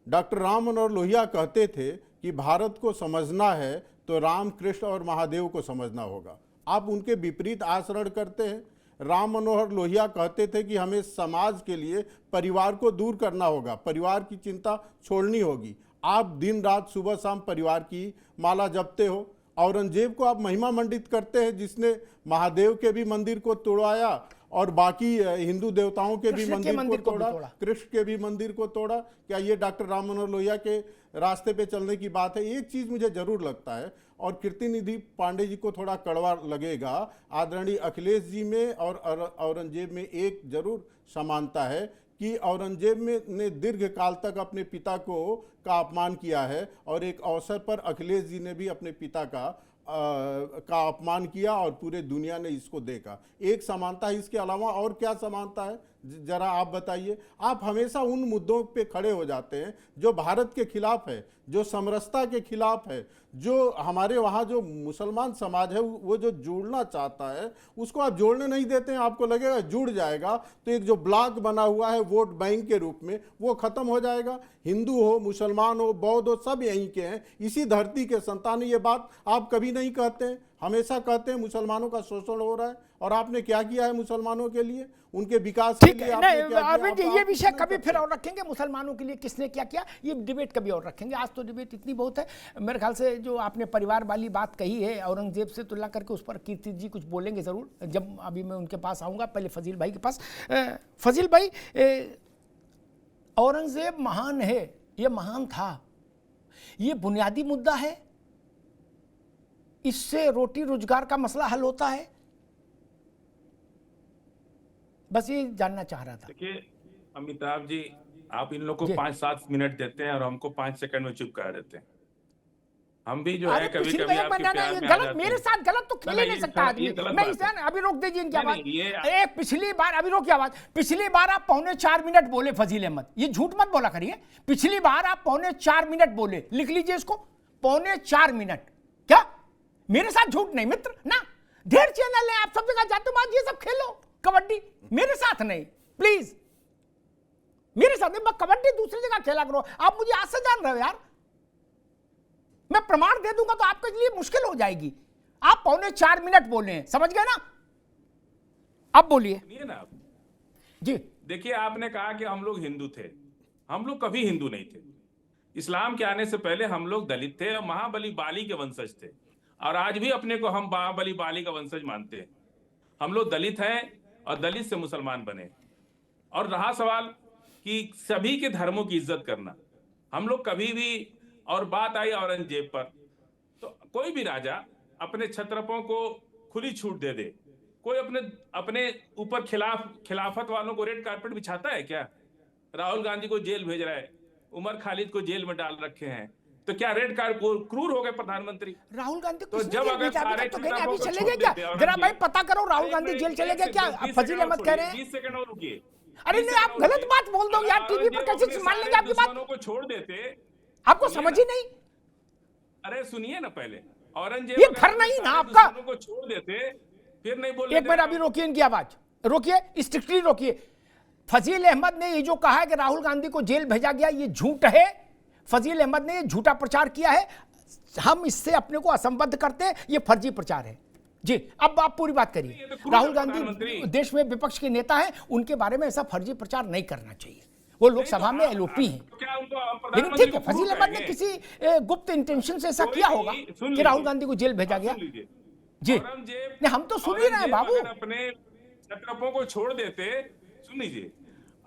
डॉक्टर राम मनोहर लोहिया कहते थे कि भारत को समझना है तो राम, कृष्ण और महादेव को समझना होगा। आप उनके विपरीत आचरण करते हैं। राम मनोहर लोहिया कहते थे कि हमें समाज के लिए परिवार को दूर करना होगा, परिवार की चिंता छोड़नी होगी। आप दिन रात सुबह शाम परिवार की माला जपते हो। औरंगजेब को आप महिमा मंडित करते हैं, जिसने महादेव के भी मंदिर को तोड़वाया और बाकी हिंदू देवताओं के भी मंदिर को तोड़ा, कृष्ण के भी मंदिर को तोड़ा। क्या ये डॉक्टर राम मनोहर लोहिया के रास्ते पे चलने की बात है? एक चीज़ मुझे जरूर लगता है और कीर्तिनिधि पांडे जी को थोड़ा कड़वा लगेगा, आदरणीय अखिलेश जी में और औरंगजेब में एक जरूर समानता है कि औरंगजेब ने दीर्घ काल तक अपने पिता का अपमान किया है और एक अवसर पर अखिलेश जी ने भी अपने पिता का अपमान किया और पूरे दुनिया ने इसको देखा। एक समानता है, इसके अलावा और क्या समानता है जरा आप बताइए। आप हमेशा उन मुद्दों पे खड़े हो जाते हैं जो भारत के खिलाफ है, जो समरसता के खिलाफ है, जो हमारे वहाँ जो मुसलमान समाज है वो जो जुड़ना चाहता है उसको आप जोड़ने नहीं देते हैं। आपको लगेगा जुड़ जाएगा तो एक जो ब्लॉक बना हुआ है वोट बैंक के रूप में वो खत्म हो जाएगा। हिंदू हो, मुसलमान हो, बौद्ध हो, सब यहीं के हैं, इसी धरती के संतान। ये बात आप कभी नहीं कहते हैं, हमेशा कहते हैं मुसलमानों का शोषण हो रहा है। और आपने क्या किया है मुसलमानों के लिए, उनके विकास के लिए?
अरविंद जी, ये विषय कभी फिर और रखेंगे, मुसलमानों के लिए किसने क्या किया, ये डिबेट कभी और रखेंगे। आज तो डिबेट इतनी बहुत है। मेरे ख्याल से जो आपने परिवार वाली बात कही है औरंगजेब से तुलना करके, उस पर कीर्ति जी कुछ बोलेंगे ज़रूर, जब अभी मैं उनके पास आऊँगा। पहले फजील भाई के पास। फजील भाई, औरंगजेब महान है, ये महान था, ये बुनियादी मुद्दा है, इससे रोटी रोजगार का मसला हल होता है? बस ये जानना चाह रहा था।
देखिए अमिताभ जी, आप इन लोगों को 5-7 मिनट देते हैं और हमको 5 सेकंड में चुप करा देते हैं। हम भी जो है कभी कभी आपके प्यार में आ जाते हैं।
मेरे साथ गलत तो खेल ही नहीं सकता आदमी। मैं इसे अभी रोक दीजिए इनकी आवाज। एक पिछली बार, अभी रोकिए आवाज। पिछली बार आप 3.25 मिनट बोले फजील अहमद, ये झूठ मत बोला करिए। पिछली बार आप 3.25 मिनट बोले, लिख लीजिए इसको, 3.25 मिनट। क्या मेरे साथ झूठ नहीं मित्र ना, ढेर चैनल है, आप सब जगह जाते हो, ये सब खेलो कबड्डी, मेरे साथ नहीं प्लीज, मेरे साथ नहीं, कबड्डी दूसरी जगह खेला करो। आप मुझे आज से जान रहे हो यार, मैं प्रमाण दे दूंगा तो आपके लिए मुश्किल हो जाएगी। आप 4.25 मिनट बोले हैं, समझ गए ना? अब बोलिए।
सुनिए ना आप
जी।
देखिए, आपने कहा कि हम लोग हिंदू थे, हम लोग कभी हिंदू नहीं थे। इस्लाम के आने से पहले हम लोग दलित थे और महाबली बाली के वंशज थे, और आज भी अपने को हम महाबली बाली का वंशज मानते हैं। हम लोग दलित हैं और दलित से मुसलमान बने। और रहा सवाल कि सभी के धर्मों की इज्जत करना, हम लोग कभी भी, और बात आई औरंगजेब पर, तो कोई भी राजा अपने क्षत्रपों को खुली छूट दे दे, कोई अपने ऊपर खिलाफत वालों को रेड कारपेट बिछाता है क्या? राहुल गांधी को जेल भेज रहा है, उमर खालिद को जेल में डाल रखे हैं, तो क्या रेड कारपेट क्रूर हो गए प्रधानमंत्री?
राहुल गांधी
तो जब अगर सारे
तो अभी चले गए क्या? जरा भाई पता करो, राहुल गांधी जेल चले गए क्या? फजील अहमद कह रहे हैं।
20 सेकंड और रुकिए।
अरे नहीं, आप गलत बात बोल दो यार, टीवी पर कैसे मान लेंगे आपकी बात?
को छोड़ देते,
आपको समझ ही नहीं।
अरे सुनिए ना पहले, औरंगजेब
ये घर नहीं ना आपका,
को छोड़ देते फिर नहीं बोल।
एक मिनट अभी रोकिए, इनकी आवाज रोकिए, स्ट्रिक्टली रोकिए। फजील अहमद ने ये जो कहा है कि राहुल गांधी को जेल भेजा गया, ये झूठ है। फजील अहमद ने ये झूठा प्रचार किया है, हम इससे अपने को असंबद्ध करते हैं, ये फर्जी प्रचार है। जी, अब आप पूरी बात करिए। राहुल गांधी देश में विपक्ष के नेता हैं, उनके बारे में ऐसा फर्जी प्रचार नहीं करना चाहिए। वो लोकसभा में एलओपी हैं, लेकिन ठीक है, फजील अहमद ने किसी गुप्त इंटेंशन से ऐसा किया होगा कि राहुल गांधी को जेल भेजा गया। जी नहीं, हम तो सुन ही रहे हैं बाबू।
अपने क्षत्रपों को छोड़ देते, सुन लीजिए,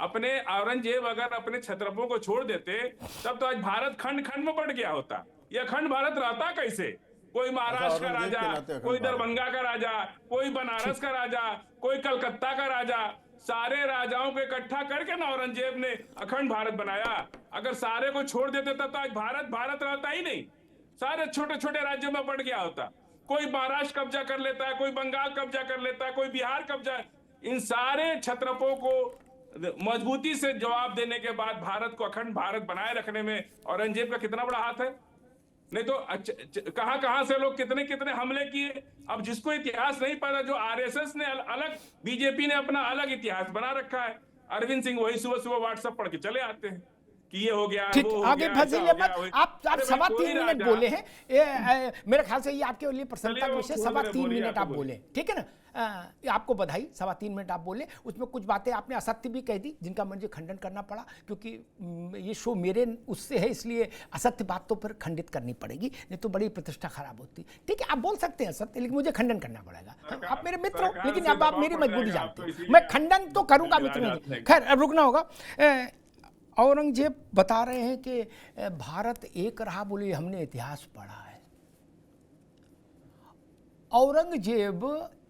अपने औरंगजेब अगर अपने क्षत्रपों को छोड़ देते, तब तो आज भारत खंड खंड में बढ़ गया होता। यह अखंड भारत रहता कैसे? कोई महाराष्ट्र का राजा, कोई दरभंगा का राजा, कोई बनारस का राजा, कोई कलकत्ता का राजा, सारे राजाओं को इकट्ठा करके ना औरंगजेब ने अखंड भारत बनाया। अगर सारे को छोड़ देते तब तो आज भारत रहता ही नहीं, सारे छोटे छोटे राज्यों में बढ़ गया होता। कोई महाराष्ट्र कब्जा कर लेता है, कोई बंगाल कब्जा कर लेता है, कोई बिहार कब्जा। इन सारे क्षत्रपों को मजबूती से जवाब देने के बाद भारत को अखंड भारत बनाए रखने में औरंगजेब का कितना बड़ा हाथ है। नहीं तो कहां से लोग कितने कितने हमले किए। अब जिसको इतिहास नहीं पता, जो आरएसएस ने अलग, बीजेपी ने अपना अलग इतिहास बना रखा है। अरविंद सिंह वही सुबह सुबह व्हाट्सएप पढ़ के चले आते हैं कि ये हो गया,
ठीक,
वो हो
आगे
गया,
फजील अहमद, आप 3.25 मिनट बोले हैं। मेरे ख्याल से ये आपके लिए प्रसन्नता का विषय, 3.25 मिनट आप बोले, ठीक है ना? आपको बधाई, 3.25 मिनट आप बोले। उसमें कुछ बातें आपने असत्य भी कह दी, जिनका मुझे खंडन करना पड़ा, क्योंकि ये शो मेरे उससे है, इसलिए असत्य बात तो फिर खंडित करनी पड़ेगी, नहीं तो बड़ी प्रतिष्ठा खराब होती। ठीक है, आप बोल सकते हैं असत्य, लेकिन मुझे खंडन करना पड़ेगा। आप मेरे मित्र हो, लेकिन अब आप मेरी मजबूरी जानते हैं, मैं खंडन तो करूंगा मित्र। खैर, अब रुकना होगा। औरंगजेब बता रहे हैं कि भारत एक रहा, बोले हमने इतिहास पढ़ा है। औरंगजेब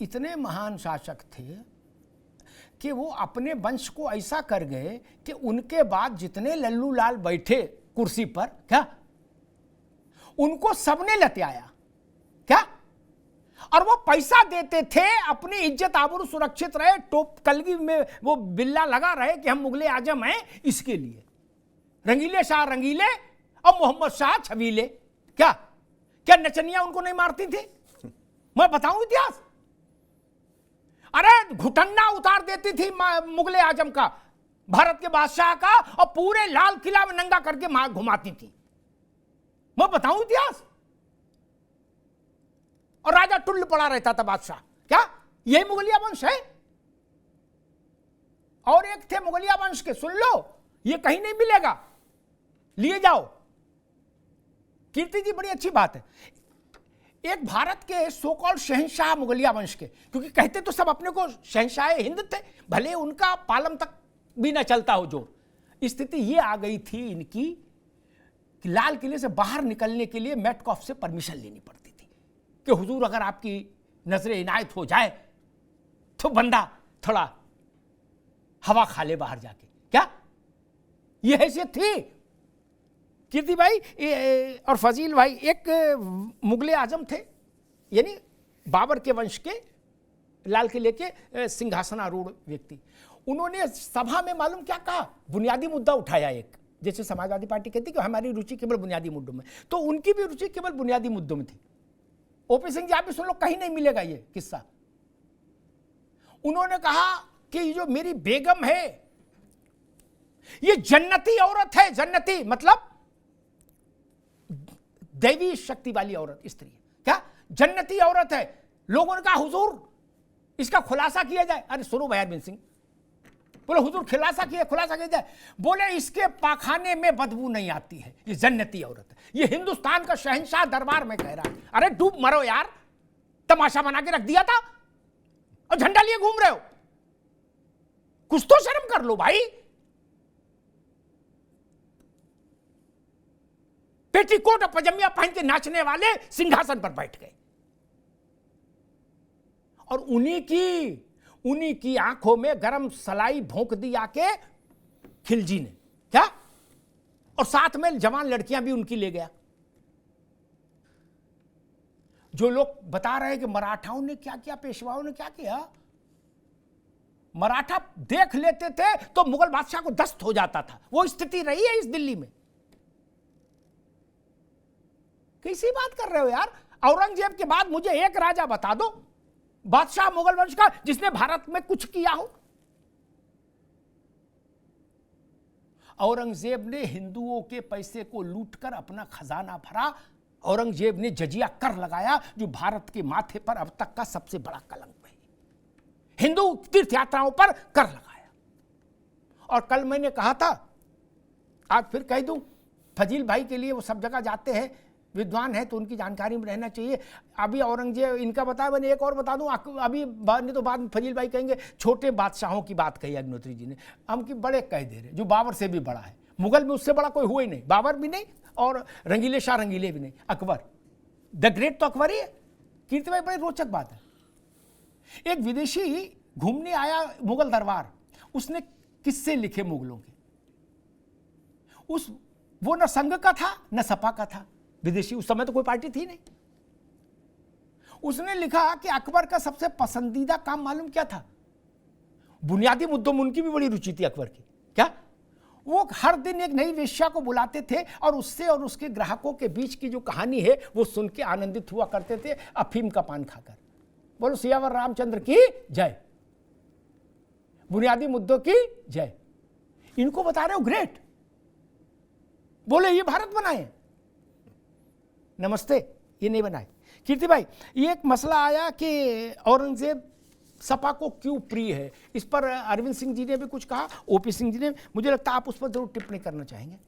इतने महान शासक थे कि वो अपने वंश को ऐसा कर गए कि उनके बाद जितने लल्लू लाल बैठे कुर्सी पर, क्या उनको सबने लत्याया, क्या? और वो पैसा देते थे, अपनी इज्जत आबरू सुरक्षित रहे, टोप कलगी में वो बिल्ला लगा रहे कि हम मुगले आजम हैं, इसके लिए। रंगीले शाह रंगीले और मोहम्मद शाह छबीले, क्या नचनिया उनको नहीं मारती थी? मैं बताऊं इतिहास। अरे घुटन्ना उतार देती थी मुगले आजम का, भारत के बादशाह का, और पूरे लाल किला में नंगा करके घुमाती थी। मैं बताऊं इतिहास। और राजा टुल्ल पड़ा रहता था बादशाह, क्या यही मुगलिया वंश है? और एक थे मुगलिया वंश के, सुन लो, ये कहीं नहीं मिलेगा, लिए जाओ। कीर्ति जी, बड़ी अच्छी बात है। एक भारत के सो कॉल्ड शहंशाह मुगलिया वंश के, क्योंकि कहते तो सब अपने को शहंशाह हिंद थे, भले उनका पालम तक भी ना चलता हो जोर। स्थिति ये आ गई थी इनकी कि लाल किले से बाहर निकलने के लिए मेटकॉफ से परमिशन लेनी पड़ती थी कि हुजूर अगर आपकी नजरे इनायत हो जाए तो बंदा थोड़ा हवा खा ले बाहर जाके, क्या ये हैसियत थी। कीर्ति भाई और फजील भाई एक मुगले आजम थे, यानी बाबर के वंश के, लाल किले के सिंहासनारूढ़ व्यक्ति। उन्होंने सभा में मालूम क्या कहा? बुनियादी मुद्दा उठाया एक, जैसे समाजवादी पार्टी कहती कि हमारी रुचि केवल बुनियादी मुद्दों में, तो उनकी भी रुचि केवल बुनियादी मुद्दों में थी। ओपी सिंह जी आप भी सुन लो, कहीं नहीं मिलेगा ये किस्सा। उन्होंने कहा कि ये जो मेरी बेगम है ये जन्नती औरत है, जन्नती मतलब दैवी शक्ति वाली औरत, स्त्री। क्या जन्नती औरत है? लोगों ने कहा हुजूर इसका खुलासा किया जाए। अरे सुनो भाई अरविंद सिंह, बोले हुजूर खुलासा किया जाए। बोले इसके पाखाने में बदबू नहीं आती है, ये जन्नती औरत है, ये हिंदुस्तान का शहंशाह दरबार में कह रहा है। अरे डूब मरो यार, तमाशा बना के रख दिया था और झंडा लिए घूम रहे हो, कुछ तो शर्म कर लो भाई। पेटीकोट और पजामिया पहन के नाचने वाले सिंहासन पर बैठ गए और उन्हीं की आंखों में गरम सलाई भोंक दी आके खिलजी ने, क्या, और साथ में जवान लड़कियां भी उनकी ले गया। जो लोग बता रहे हैं कि मराठाओं ने क्या किया, पेशवाओं ने क्या किया, मराठा देख लेते थे तो मुगल बादशाह को दस्त हो जाता था। वो स्थिति रही है इस दिल्ली में। कैसी बात कर रहे हो यार? औरंगजेब के बाद मुझे एक राजा बता दो बादशाह मुगल वंश का जिसने भारत में कुछ किया हो। औरंगजेब ने हिंदुओं के पैसे को लूटकर अपना खजाना भरा। औरंगजेब ने जजिया कर लगाया जो भारत के माथे पर अब तक का सबसे बड़ा कलंक है। हिंदू तीर्थ यात्राओं पर कर लगाया। और कल मैंने कहा था, आज फिर कह दूं, फजील भाई के लिए वो सब जगह जाते हैं, विद्वान है तो उनकी जानकारी में रहना चाहिए। अभी औरंगजेब इनका बताया, मैंने एक और बता दूं, अभी नहीं तो बाद में फजील भाई कहेंगे छोटे बादशाहों की बात कही अग्निहोत्री जी ने, हम की बड़े कह दे रहे, जो बाबर से भी बड़ा है। मुगल में उससे बड़ा कोई हुआ ही नहीं, बाबर भी नहीं और रंगीले शाह रंगीले भी नहीं, अकबर द ग्रेट तो अकबर ही है। कीर्ति भाई बड़ी रोचक बात है, एक विदेशी घूमने आया मुगल दरबार, उसने किस्से लिखे मुगलों के, वो न संघ का था न सपा का था, विदेशी, उस समय तो कोई पार्टी थी नहीं। उसने लिखा कि अकबर का सबसे पसंदीदा काम मालूम क्या था? बुनियादी मुद्दों में उनकी भी बड़ी रुचि थी अकबर की। क्या? वो हर दिन एक नई वेश्या को बुलाते थे और उससे और उसके ग्राहकों के बीच की जो कहानी है वो सुन के आनंदित हुआ करते थे, अफीम का पान खाकर। बोलो सियावर रामचंद्र की जय, बुनियादी मुद्दों की जय। इनको बता रहे हो ग्रेट, बोले ये भारत बनाए? नमस्ते, ये नहीं बनाए। कीर्ति भाई, ये एक मसला आया कि औरंगजेब सपा को क्यों प्रिय है, इस पर अरविंद सिंह जी ने भी कुछ कहा, ओपी सिंह जी ने, मुझे लगता है आप उस पर जरूर टिप्पणी करना चाहेंगे।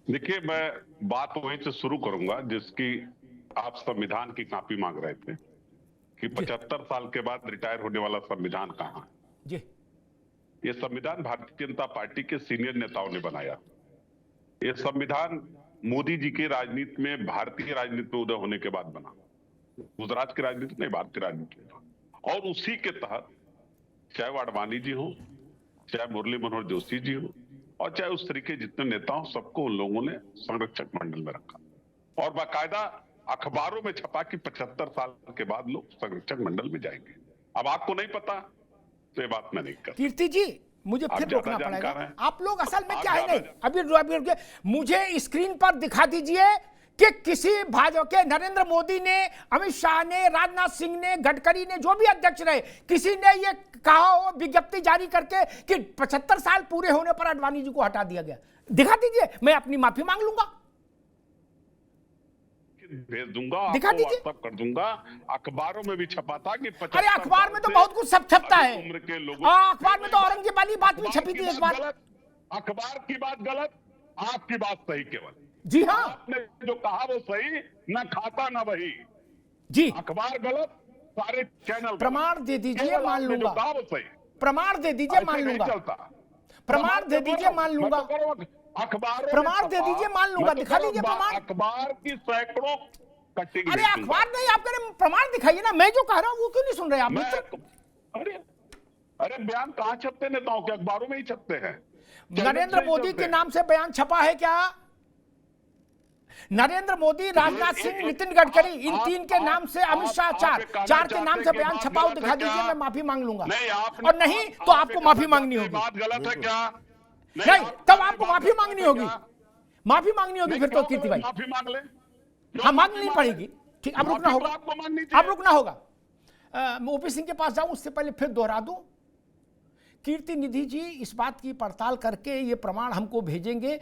देखिए, मैं बात वहीं से शुरू करूंगा जिसकी आप संविधान की कॉपी मांग रहे थे कि 75 साल के बाद रिटायर होने वाला संविधान कहाँ है।
जी,
ये संविधान भारतीय जनता पार्टी के सीनियर नेताओं ने बनाया। ये संविधान मोदी जी की राजनीति में, भारतीय राजनीति में उदय होने के बाद बना, गुजरात की राजनीति नहीं, भारतीय राजनीति में। और उसी के तहत चाहे वो अडवाणी जी हो, चाहे मुरली मनोहर जोशी जी हो, और चाहे उस तरीके जितने नेता हो, सबको उन लोगों ने संरक्षक मंडल में रखा और बाकायदा अखबारों में छपा कि 75 साल के बाद लोग संरक्षक मंडल में जाएंगे। अब आपको नहीं पता तो ये बात मैं नहीं कर।
कीर्ति जी, मुझे फिर रोकना पड़ेगा। आप लोग असल में क्या है, नहीं अभी मुझे स्क्रीन पर दिखा दीजिए कि किसी भाजपा के नरेंद्र मोदी ने, अमित शाह ने, राजनाथ सिंह ने, गडकरी ने, जो भी अध्यक्ष रहे, किसी ने ये कहा हो विज्ञप्ति जारी करके कि 75 साल पूरे होने पर अडवाणी जी को हटा दिया गया? दिखा दीजिए, मैं अपनी माफी मांग लूंगा,
भेज दूंगा,
दिखा दीजिए,
व्हाट्सएप कर दूंगा। अखबारों में भी छपा था कि 75
अरे अखबार में तो बहुत कुछ सब छपता है,
उम्र के लोगों,
अखबार में तो औरंगजेब वाली बात भी छपी थी एक बार।
अखबार की बात गलत, आपकी बात सही केवल।
जी हाँ,
आपने जो कहा वो सही, ना खाता ना वही।
जी,
अखबार गलत, सारे चैनल।
प्रमाण दे दीजिए, मान लूंगा,
कहा वो सही,
प्रमाण दे दीजिए, मान लूंगा, प्रमाण दे दीजिए, मान लूंगा,
अखबार
प्रमाण दे दीजिए, मान लूंगा, दिखा दीजिए प्रमाण।
अखबार की सैकड़ों कटिंग।
अरे अखबार नहीं, आप कह रहे प्रमाण दिखाइए ना, मैं जो कह रहा हूँ वो क्यों नहीं सुन रहे आप?
अरे बयान कहाँ छपते नेताओं के? अखबारों में ही छपते हैं।
नरेंद्र मोदी के नाम से बयान छपा है क्या? नरेंद्र मोदी, राजनाथ सिंह, नितिन गडकरी, इन तीन के नाम से, अमित शाह चार के नाम से बयान छपा हो, दिखा दीजिए, मैं माफी मांग लूंगा। और नहीं तो आपको माफी मांगनी होगी।
बात गलत है क्या?
नहीं, तब आपको माफी मांगनी होगी, माफी मांगनी होगी फिर तो कीर्ति भाई।
माफी मांग ले,
हाँ, मांगनी पड़ेगी, ठीक, अब रुकना होगा, अब रुकना होगा। मैं ओपी सिंह के पास जाऊं उससे पहले फिर दोहरा दूं, कीर्ति निधि जी इस बात की पड़ताल करके ये प्रमाण हमको भेजेंगे।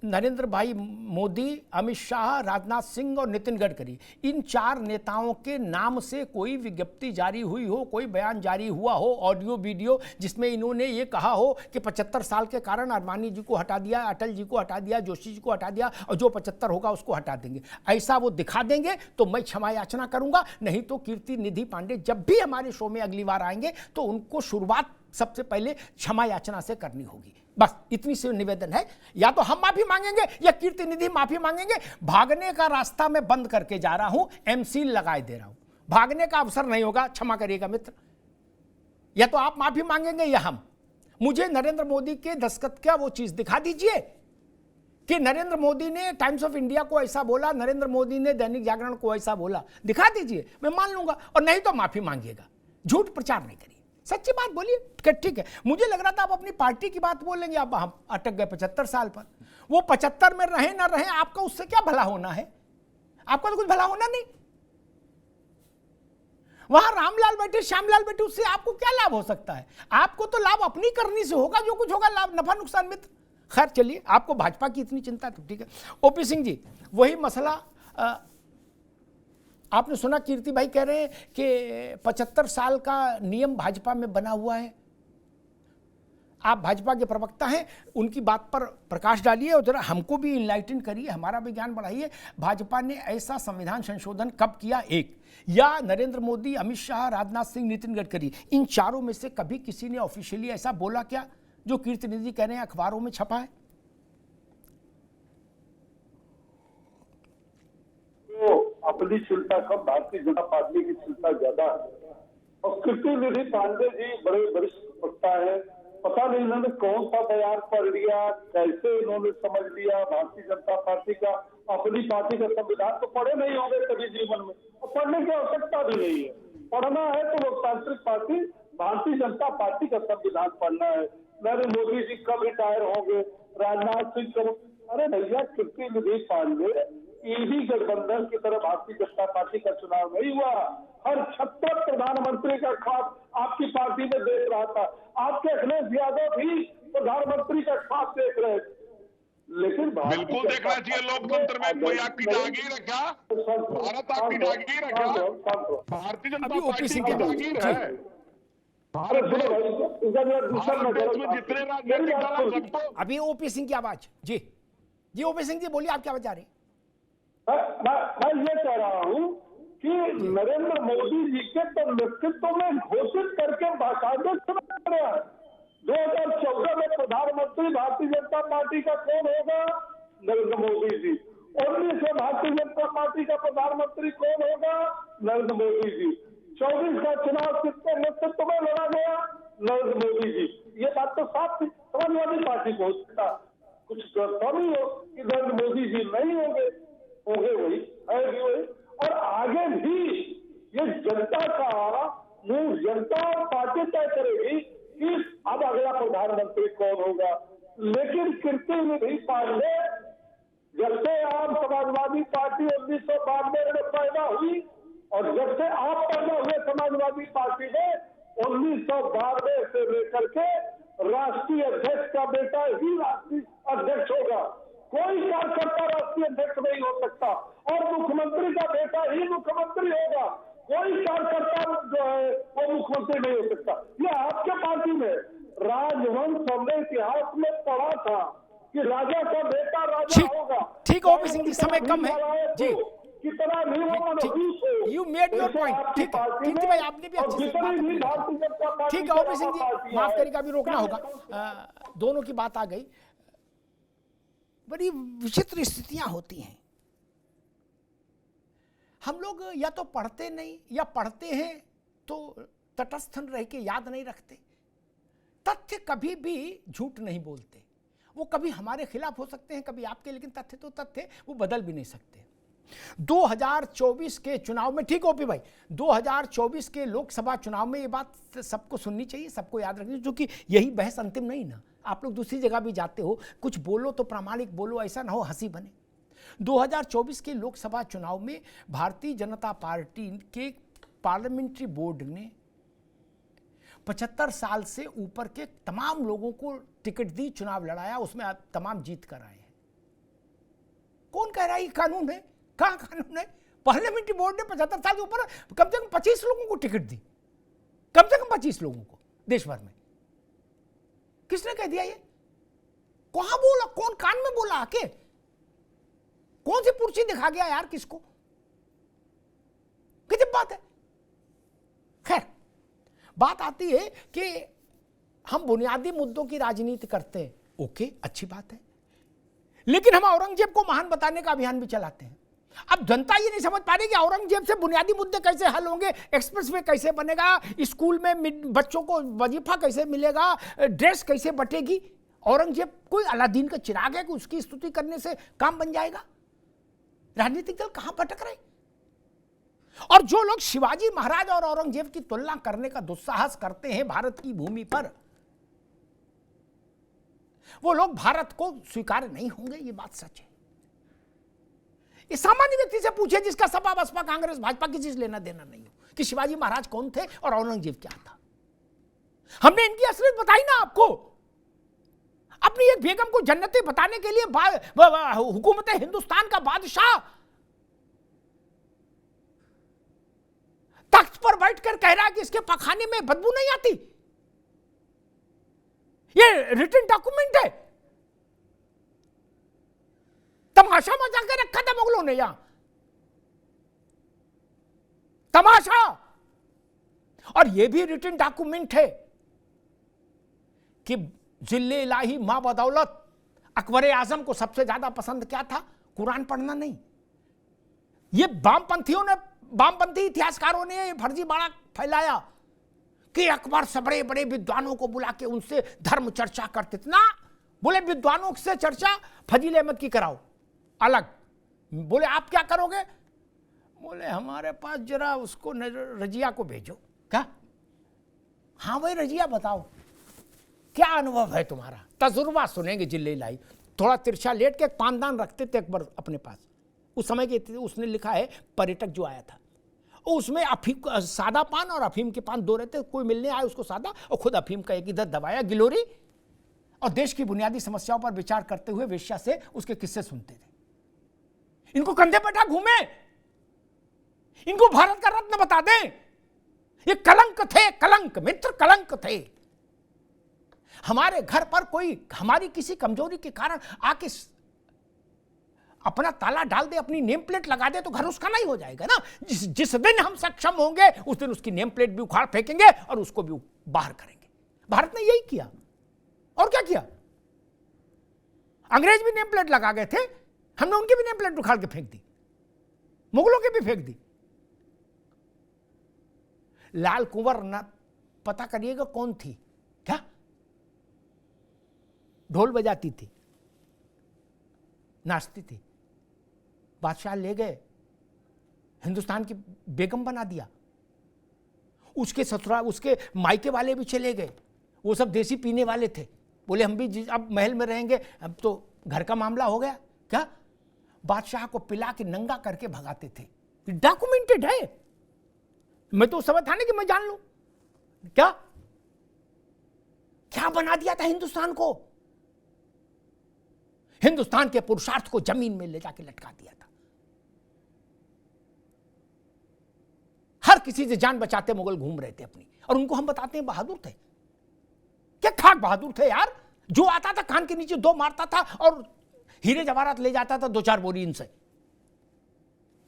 नरेंद्र भाई मोदी, अमित शाह, राजनाथ सिंह और नितिन गडकरी, इन 4 नेताओं के नाम से कोई विज्ञप्ति जारी हुई हो, कोई बयान जारी हुआ हो, ऑडियो वीडियो, जिसमें इन्होंने ये कहा हो कि 75 साल के कारण अडवाणी जी को हटा दिया, अटल जी को हटा दिया, जोशी जी को हटा दिया और जो 75 होगा उसको हटा देंगे। ऐसा वो दिखा देंगे तो मैं क्षमा याचना करूंगा, नहीं तो कीर्ति निधि पांडे जब भी हमारे शो में अगली बार आएंगे तो उनको शुरुआत सबसे पहले क्षमा याचना से करनी होगी। बस इतनी सी निवेदन है, या तो हम माफी मांगेंगे या कीर्ति निधि माफी मांगेंगे। भागने का रास्ता मैं बंद करके जा रहा हूं, एमसी लगाए दे रहा हूं, भागने का अवसर नहीं होगा, क्षमा करिएगा मित्र। या तो आप माफी मांगेंगे या हम। मुझे नरेंद्र मोदी के दस्तखत का वो चीज दिखा दीजिए कि नरेंद्र मोदी ने टाइम्स ऑफ इंडिया को ऐसा बोला, नरेंद्र मोदी ने दैनिक जागरण को ऐसा बोला, दिखा दीजिए, मैं मान लूंगा। और नहीं तो माफी मांगिएगा, झूठ प्रचार नहीं करिए, सच्ची बात बोलिए। ठीक है, मुझे लग रहा था आप अपनी पार्टी की बात बोलेंगे, अब हम अटक गए 75 साल पर। वो 75 में रहे ना रहे, आपका उससे क्या भला होना है? आपका तो कुछ भला होना नहीं। वहां रामलाल बैठे, श्यामलाल बैठे, उससे आपको क्या लाभ हो सकता है? आपको तो लाभ अपनी करनी से होगा, जो कुछ होगा लाभ नफा नुकसान मित्र। खैर चलिए, आपको भाजपा की इतनी चिंता तो ठीक है। ओपी सिंह जी, वही मसला आपने सुना, कीर्ति भाई कह रहे हैं कि 75 साल का नियम भाजपा में बना हुआ है। आप भाजपा के प्रवक्ता हैं, उनकी बात पर प्रकाश डालिए और जरा हमको भी इनलाइटन करिए, हमारा भी ज्ञान बढ़ाइए। भाजपा ने ऐसा संविधान संशोधन कब किया? एक, या नरेंद्र मोदी, अमित शाह, राजनाथ सिंह, नितिन गडकरी, इन चारों में से कभी किसी ने ऑफिशियली ऐसा बोला क्या जो कीर्ति निधि कह रहे हैं अखबारों में छपा है?
अपनी चिंता कम, भारतीय जनता पार्टी की चिंता ज्यादा है। और कीर्ति निधि पांडे जी बड़े वरिष्ठ वक्ता है, पता नहीं इन्होंने कौन सा बयान पढ़ लिया, कैसे इन्होंने समझ लिया भारतीय जनता पार्टी का। अपनी पार्टी का संविधान तो पढ़े नहीं होंगे कभी जीवन में, और पढ़ने की आवश्यकता भी नहीं है। पढ़ना है तो लोकतांत्रिक पार्टी भारतीय जनता पार्टी का संविधान पढ़ना है। नरेंद्र मोदी जी कब रिटायर होंगे, राजनाथ सिंह कब? अरे भैया, कीर्ति निधि पांडे ईडी गठबंधन की तरह भारतीय जनता पार्टी का चुनाव नहीं हुआ। हर 76 प्रधानमंत्री का ख्वाब आपकी पार्टी में देख रहा था। आपके अखिलेश यादव भी प्रधानमंत्री का ख्वाब देख रहे थे, लेकिन
बिल्कुल देखना चाहिए लोकतंत्र में। कोई आपकी जागीर है क्या? भारत आपकी जागीर है क्या? भारतीय जनता पार्टी की जागीर है।
अभी ओपी सिंह की आवाज जी ओपी सिंह जी बोलिए, आप क्या बता रहे हैं?
मैं ये कह रहा हूँ कि नरेंद्र मोदी जी के तो नेतृत्व में घोषित करके बाकायदे चुनाव रहा है। 2014 में प्रधानमंत्री भारतीय जनता पार्टी का कौन होगा? नरेंद्र मोदी जी। 19 में भारतीय जनता पार्टी का प्रधानमंत्री कौन होगा? नरेंद्र मोदी जी। 24 का चुनाव किसके नेतृत्व में लड़ा गया? नरेंद्र मोदी जी। ये बात तो साफ थी, समाजवादी पार्टी को होता कुछ तो नहीं हो कि नरेंद्र मोदी जी नहीं होंगे, वही है भी वही। और आगे भी ये जनता का मुंह, जनता और पार्टी तय करेगी कि अब अगला प्रधानमंत्री कौन होगा। लेकिन कीर्ति निधि पांडे, जब से आम समाजवादी पार्टी 1992 में पैदा हुई और जब से आप पैदा हुए समाजवादी पार्टी में, 1992 से लेकर के राष्ट्रीय अध्यक्ष का बेटा ही राष्ट्रीय अध्यक्ष होगा। कोई कार्यकर्ता राष्ट्रीय अध्यक्ष नहीं हो सकता, और मुख्यमंत्री का बेटा ही मुख्यमंत्री होगा। कोई कार्यकर्ता जो है वो मुख्यमंत्री नहीं हो सकता। ये आपके पार्टी में राजवंश हमने इतिहास में पढ़ा था कि राजा का बेटा राजा होगा।
ठीक, ओपी सिंह जी, समय कम है जी।
कितना नहीं वो
यू मेड योर पॉइंट। ठीक है कीर्ति भाई, आपने भी अच्छे से बात। ठीक है ओपी सिंह जी, माफ करिएगा, अभी रोकना होगा। दोनों की बात आ गई। बड़ी विचित्र स्थितियां होती हैं। हम लोग या तो पढ़ते नहीं या पढ़ते हैं तो तटस्थ रह के याद नहीं रखते। तथ्य कभी भी झूठ नहीं बोलते, वो कभी हमारे खिलाफ हो सकते हैं, कभी आपके, लेकिन तथ्य तो तथ्य, वो बदल भी नहीं सकते। 2024 के चुनाव में, ठीक ओपी भाई, 2024 के लोकसभा चुनाव में ये बात सबको सुननी चाहिए, सबको याद रखनी चाहिए, क्योंकि यही बहस अंतिम नहीं ना। आप लोग दूसरी जगह भी जाते हो, कुछ बोलो तो प्रामाणिक बोलो, ऐसा ना हो हंसी बने। 2024 के लोकसभा चुनाव में भारतीय जनता पार्टी के पार्लियामेंट्री बोर्ड ने 75 साल से ऊपर के तमाम लोगों को टिकट दी, चुनाव लड़ाया, उसमें तमाम जीत कर आए हैं। कौन कह रहा है ये कानून है? कहां कानून है? पार्लियामेंट्री बोर्ड ने 75 साल के ऊपर कम से कम 25 लोगों को टिकट दी, कम से कम 25 लोगों को देश भर में। किसने कह दिया ये? कहां बोला? कौन कान में बोला आके? कौन सी पुर्ची दिखा गया यार किसको? कितनी बात है। खैर, बात आती है कि हम बुनियादी मुद्दों की राजनीति करते हैं, ओके, अच्छी बात है, लेकिन हम औरंगजेब को महान बताने का अभियान भी चलाते हैं। अब जनता ये नहीं समझ पा रही कि औरंगजेब से बुनियादी मुद्दे कैसे हल होंगे, एक्सप्रेसवे कैसे बनेगा, स्कूल में बच्चों को वजीफा कैसे मिलेगा, ड्रेस कैसे बटेगी। औरंगजेब कोई अलादीन का चिराग है कि उसकी स्तुति करने से काम बन जाएगा? राजनीतिक दल कहां भटक रहे? और जो लोग शिवाजी महाराज और औरंगजेब की तुलना करने का दुस्साहस करते हैं भारत की भूमि पर, वो लोग भारत को स्वीकार नहीं होंगे, ये बात सच है। ये सामान्य व्यक्ति से पूछे जिसका सपा बसपा कांग्रेस भाजपा किसी से लेना देना नहीं हो कि शिवाजी महाराज कौन थे और औरंगजेब क्या था। हमने इनकी असलियत बताई ना आपको। अपनी एक बेगम को जन्नती बताने के लिए हुकूमत हिंदुस्तान का बादशाह तख्त पर बैठकर कह रहा है कि इसके पखाने में बदबू नहीं आती। ये रिटन डॉक्यूमेंट है। तमाशा मचा के रखा था मुगलों ने यहां, तमाशा। और यह भी रिटन डॉक्यूमेंट है कि जिल्ले इलाही मां बदौलत अकबर आजम को सबसे ज्यादा पसंद क्या था? कुरान पढ़ना नहीं। ये वामपंथी इतिहासकारों ने फर्जी बाड़ा फैलाया कि अकबर से बड़े बड़े विद्वानों को बुला के उनसे धर्म चर्चा करते थे ना। बोले विद्वानों से चर्चा फजील अहमद की कराओ अलग। बोले आप क्या करोगे? बोले हमारे पास जरा उसको रजिया को भेजो। क्या? हाँ भाई रजिया बताओ, क्या अनुभव है तुम्हारा? तजुर्बा सुनेंगे जिले लाई। थोड़ा तिरछा लेट के पानदान रखते थे अकबर अपने पास उस समय के। उसने लिखा है, पर्यटक जो आया था उसमें अफीम, सादा पान और अफीम के पान दो रहते। कोई मिलने आया उसको सादा और खुद अफीम का एक इधर दबाया गिलोरी, और देश की बुनियादी समस्याओं पर विचार करते हुए वेश्या से उसके किस्से सुनते थे। इनको कंधे बैठा घूमे, इनको भारत का रत्न बता दें। ये कलंक थे, कलंक मित्र, कलंक थे। हमारे घर पर कोई हमारी किसी कमजोरी के कारण आके अपना ताला डाल दे, अपनी नेम प्लेट लगा दे, तो घर उसका नहीं हो जाएगा ना। जिस दिन हम सक्षम होंगे उस दिन उसकी नेम प्लेट भी उखाड़ फेंकेंगे और उसको भी बाहर करेंगे। भारत ने यही किया। और क्या किया? अंग्रेज भी नेम प्लेट लगा गए थे, हमने उनकी भी नेम प्लेट उखाड़ के फेंक दी, मुगलों की भी फेंक दी। लाल कुंवर न पता करिएगा कौन थी? क्या ढोल बजाती थी, नाचती थी। बादशाह ले गए, हिंदुस्तान की बेगम बना दिया। उसके ससुराल, उसके मायके वाले भी चले गए, वो सब देसी पीने वाले थे। बोले हम भी अब महल में रहेंगे, अब तो घर का मामला हो गया। क्या? बादशाह को पिला के नंगा करके भगाते थे। डॉक्यूमेंटेड है। मैं तो उस समय था नहीं कि मैं जान लूं। क्या क्या बना दिया था हिंदुस्तान को? हिंदुस्तान के पुरुषार्थ को जमीन में ले जाके लटका दिया था। हर किसी से जान बचाते मुगल घूम रहे थे अपनी, और उनको हम बताते हैं बहादुर थे। क्या खाक बहादुर थे यार? जो आता था कान के नीचे दो मारता था और हीरे जवाहरात ले जाता था 2-4 बोरी इनसे।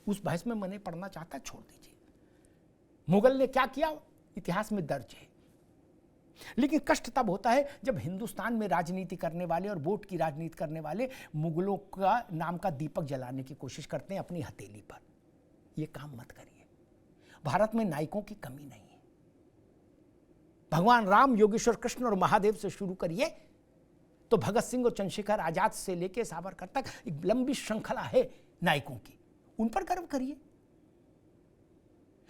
उस बहस में मैंने पढ़ना चाहता, छोड़ दीजिए। मुगल ने क्या किया इतिहास में दर्ज है। लेकिन कष्ट तब होता है जब हिंदुस्तान में राजनीति करने वाले और वोट की राजनीति करने वाले मुगलों का नाम का दीपक जलाने की कोशिश करते हैं अपनी हथेली पर। यह काम मत करिए। भारत में नायकों की कमी नहीं है। भगवान राम, योगेश्वर कृष्ण और महादेव से शुरू करिए तो भगत सिंह और चंद्रशेखर आजाद से लेकर सावरकर तक एक लंबी श्रृंखला है नायकों की। उन पर गर्व करिए।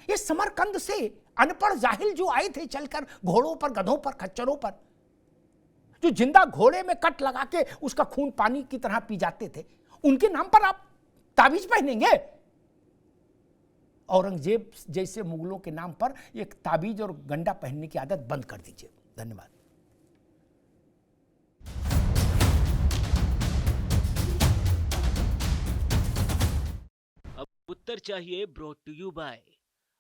ये समरकंद से अनपढ़ जाहिल जो आए थे चलकर घोड़ों पर, गधों पर, खच्चरों पर, जो जिंदा घोड़े में कट लगा के उसका खून पानी की तरह पी जाते थे, उनके नाम पर आप ताबीज पहनेंगे? औरंगजेब जैसे मुगलों के नाम पर एक ताबीज और गंडा पहनने की आदत बंद कर दीजिए। धन्यवाद।
अब उत्तर चाहिए ब्रॉट टू यू बाय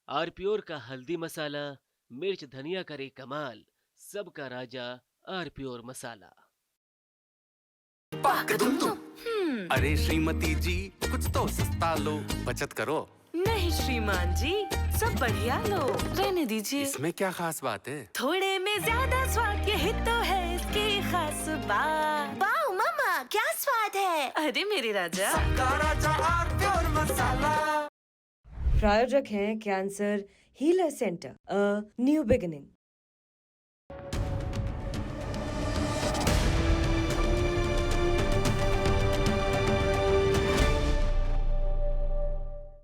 आरपीओर का हल्दी मसाला, मिर्च धनिया करे कमाल, सबका राजा आरपीओर मसाला।
अरे श्रीमती जी कुछ तो सस्ता लो, बचत करो।
नहीं श्रीमान जी, सब बढ़िया लो, रहने दीजिए।
इसमें क्या खास बात है?
थोड़े में ज्यादा स्वाद, यही तो है इसकी खास बात।
वाओ मामा, क्या स्वाद है?
अरे मेरे राजा,
प्रायोजक हैं cancer healer centre, a new beginning.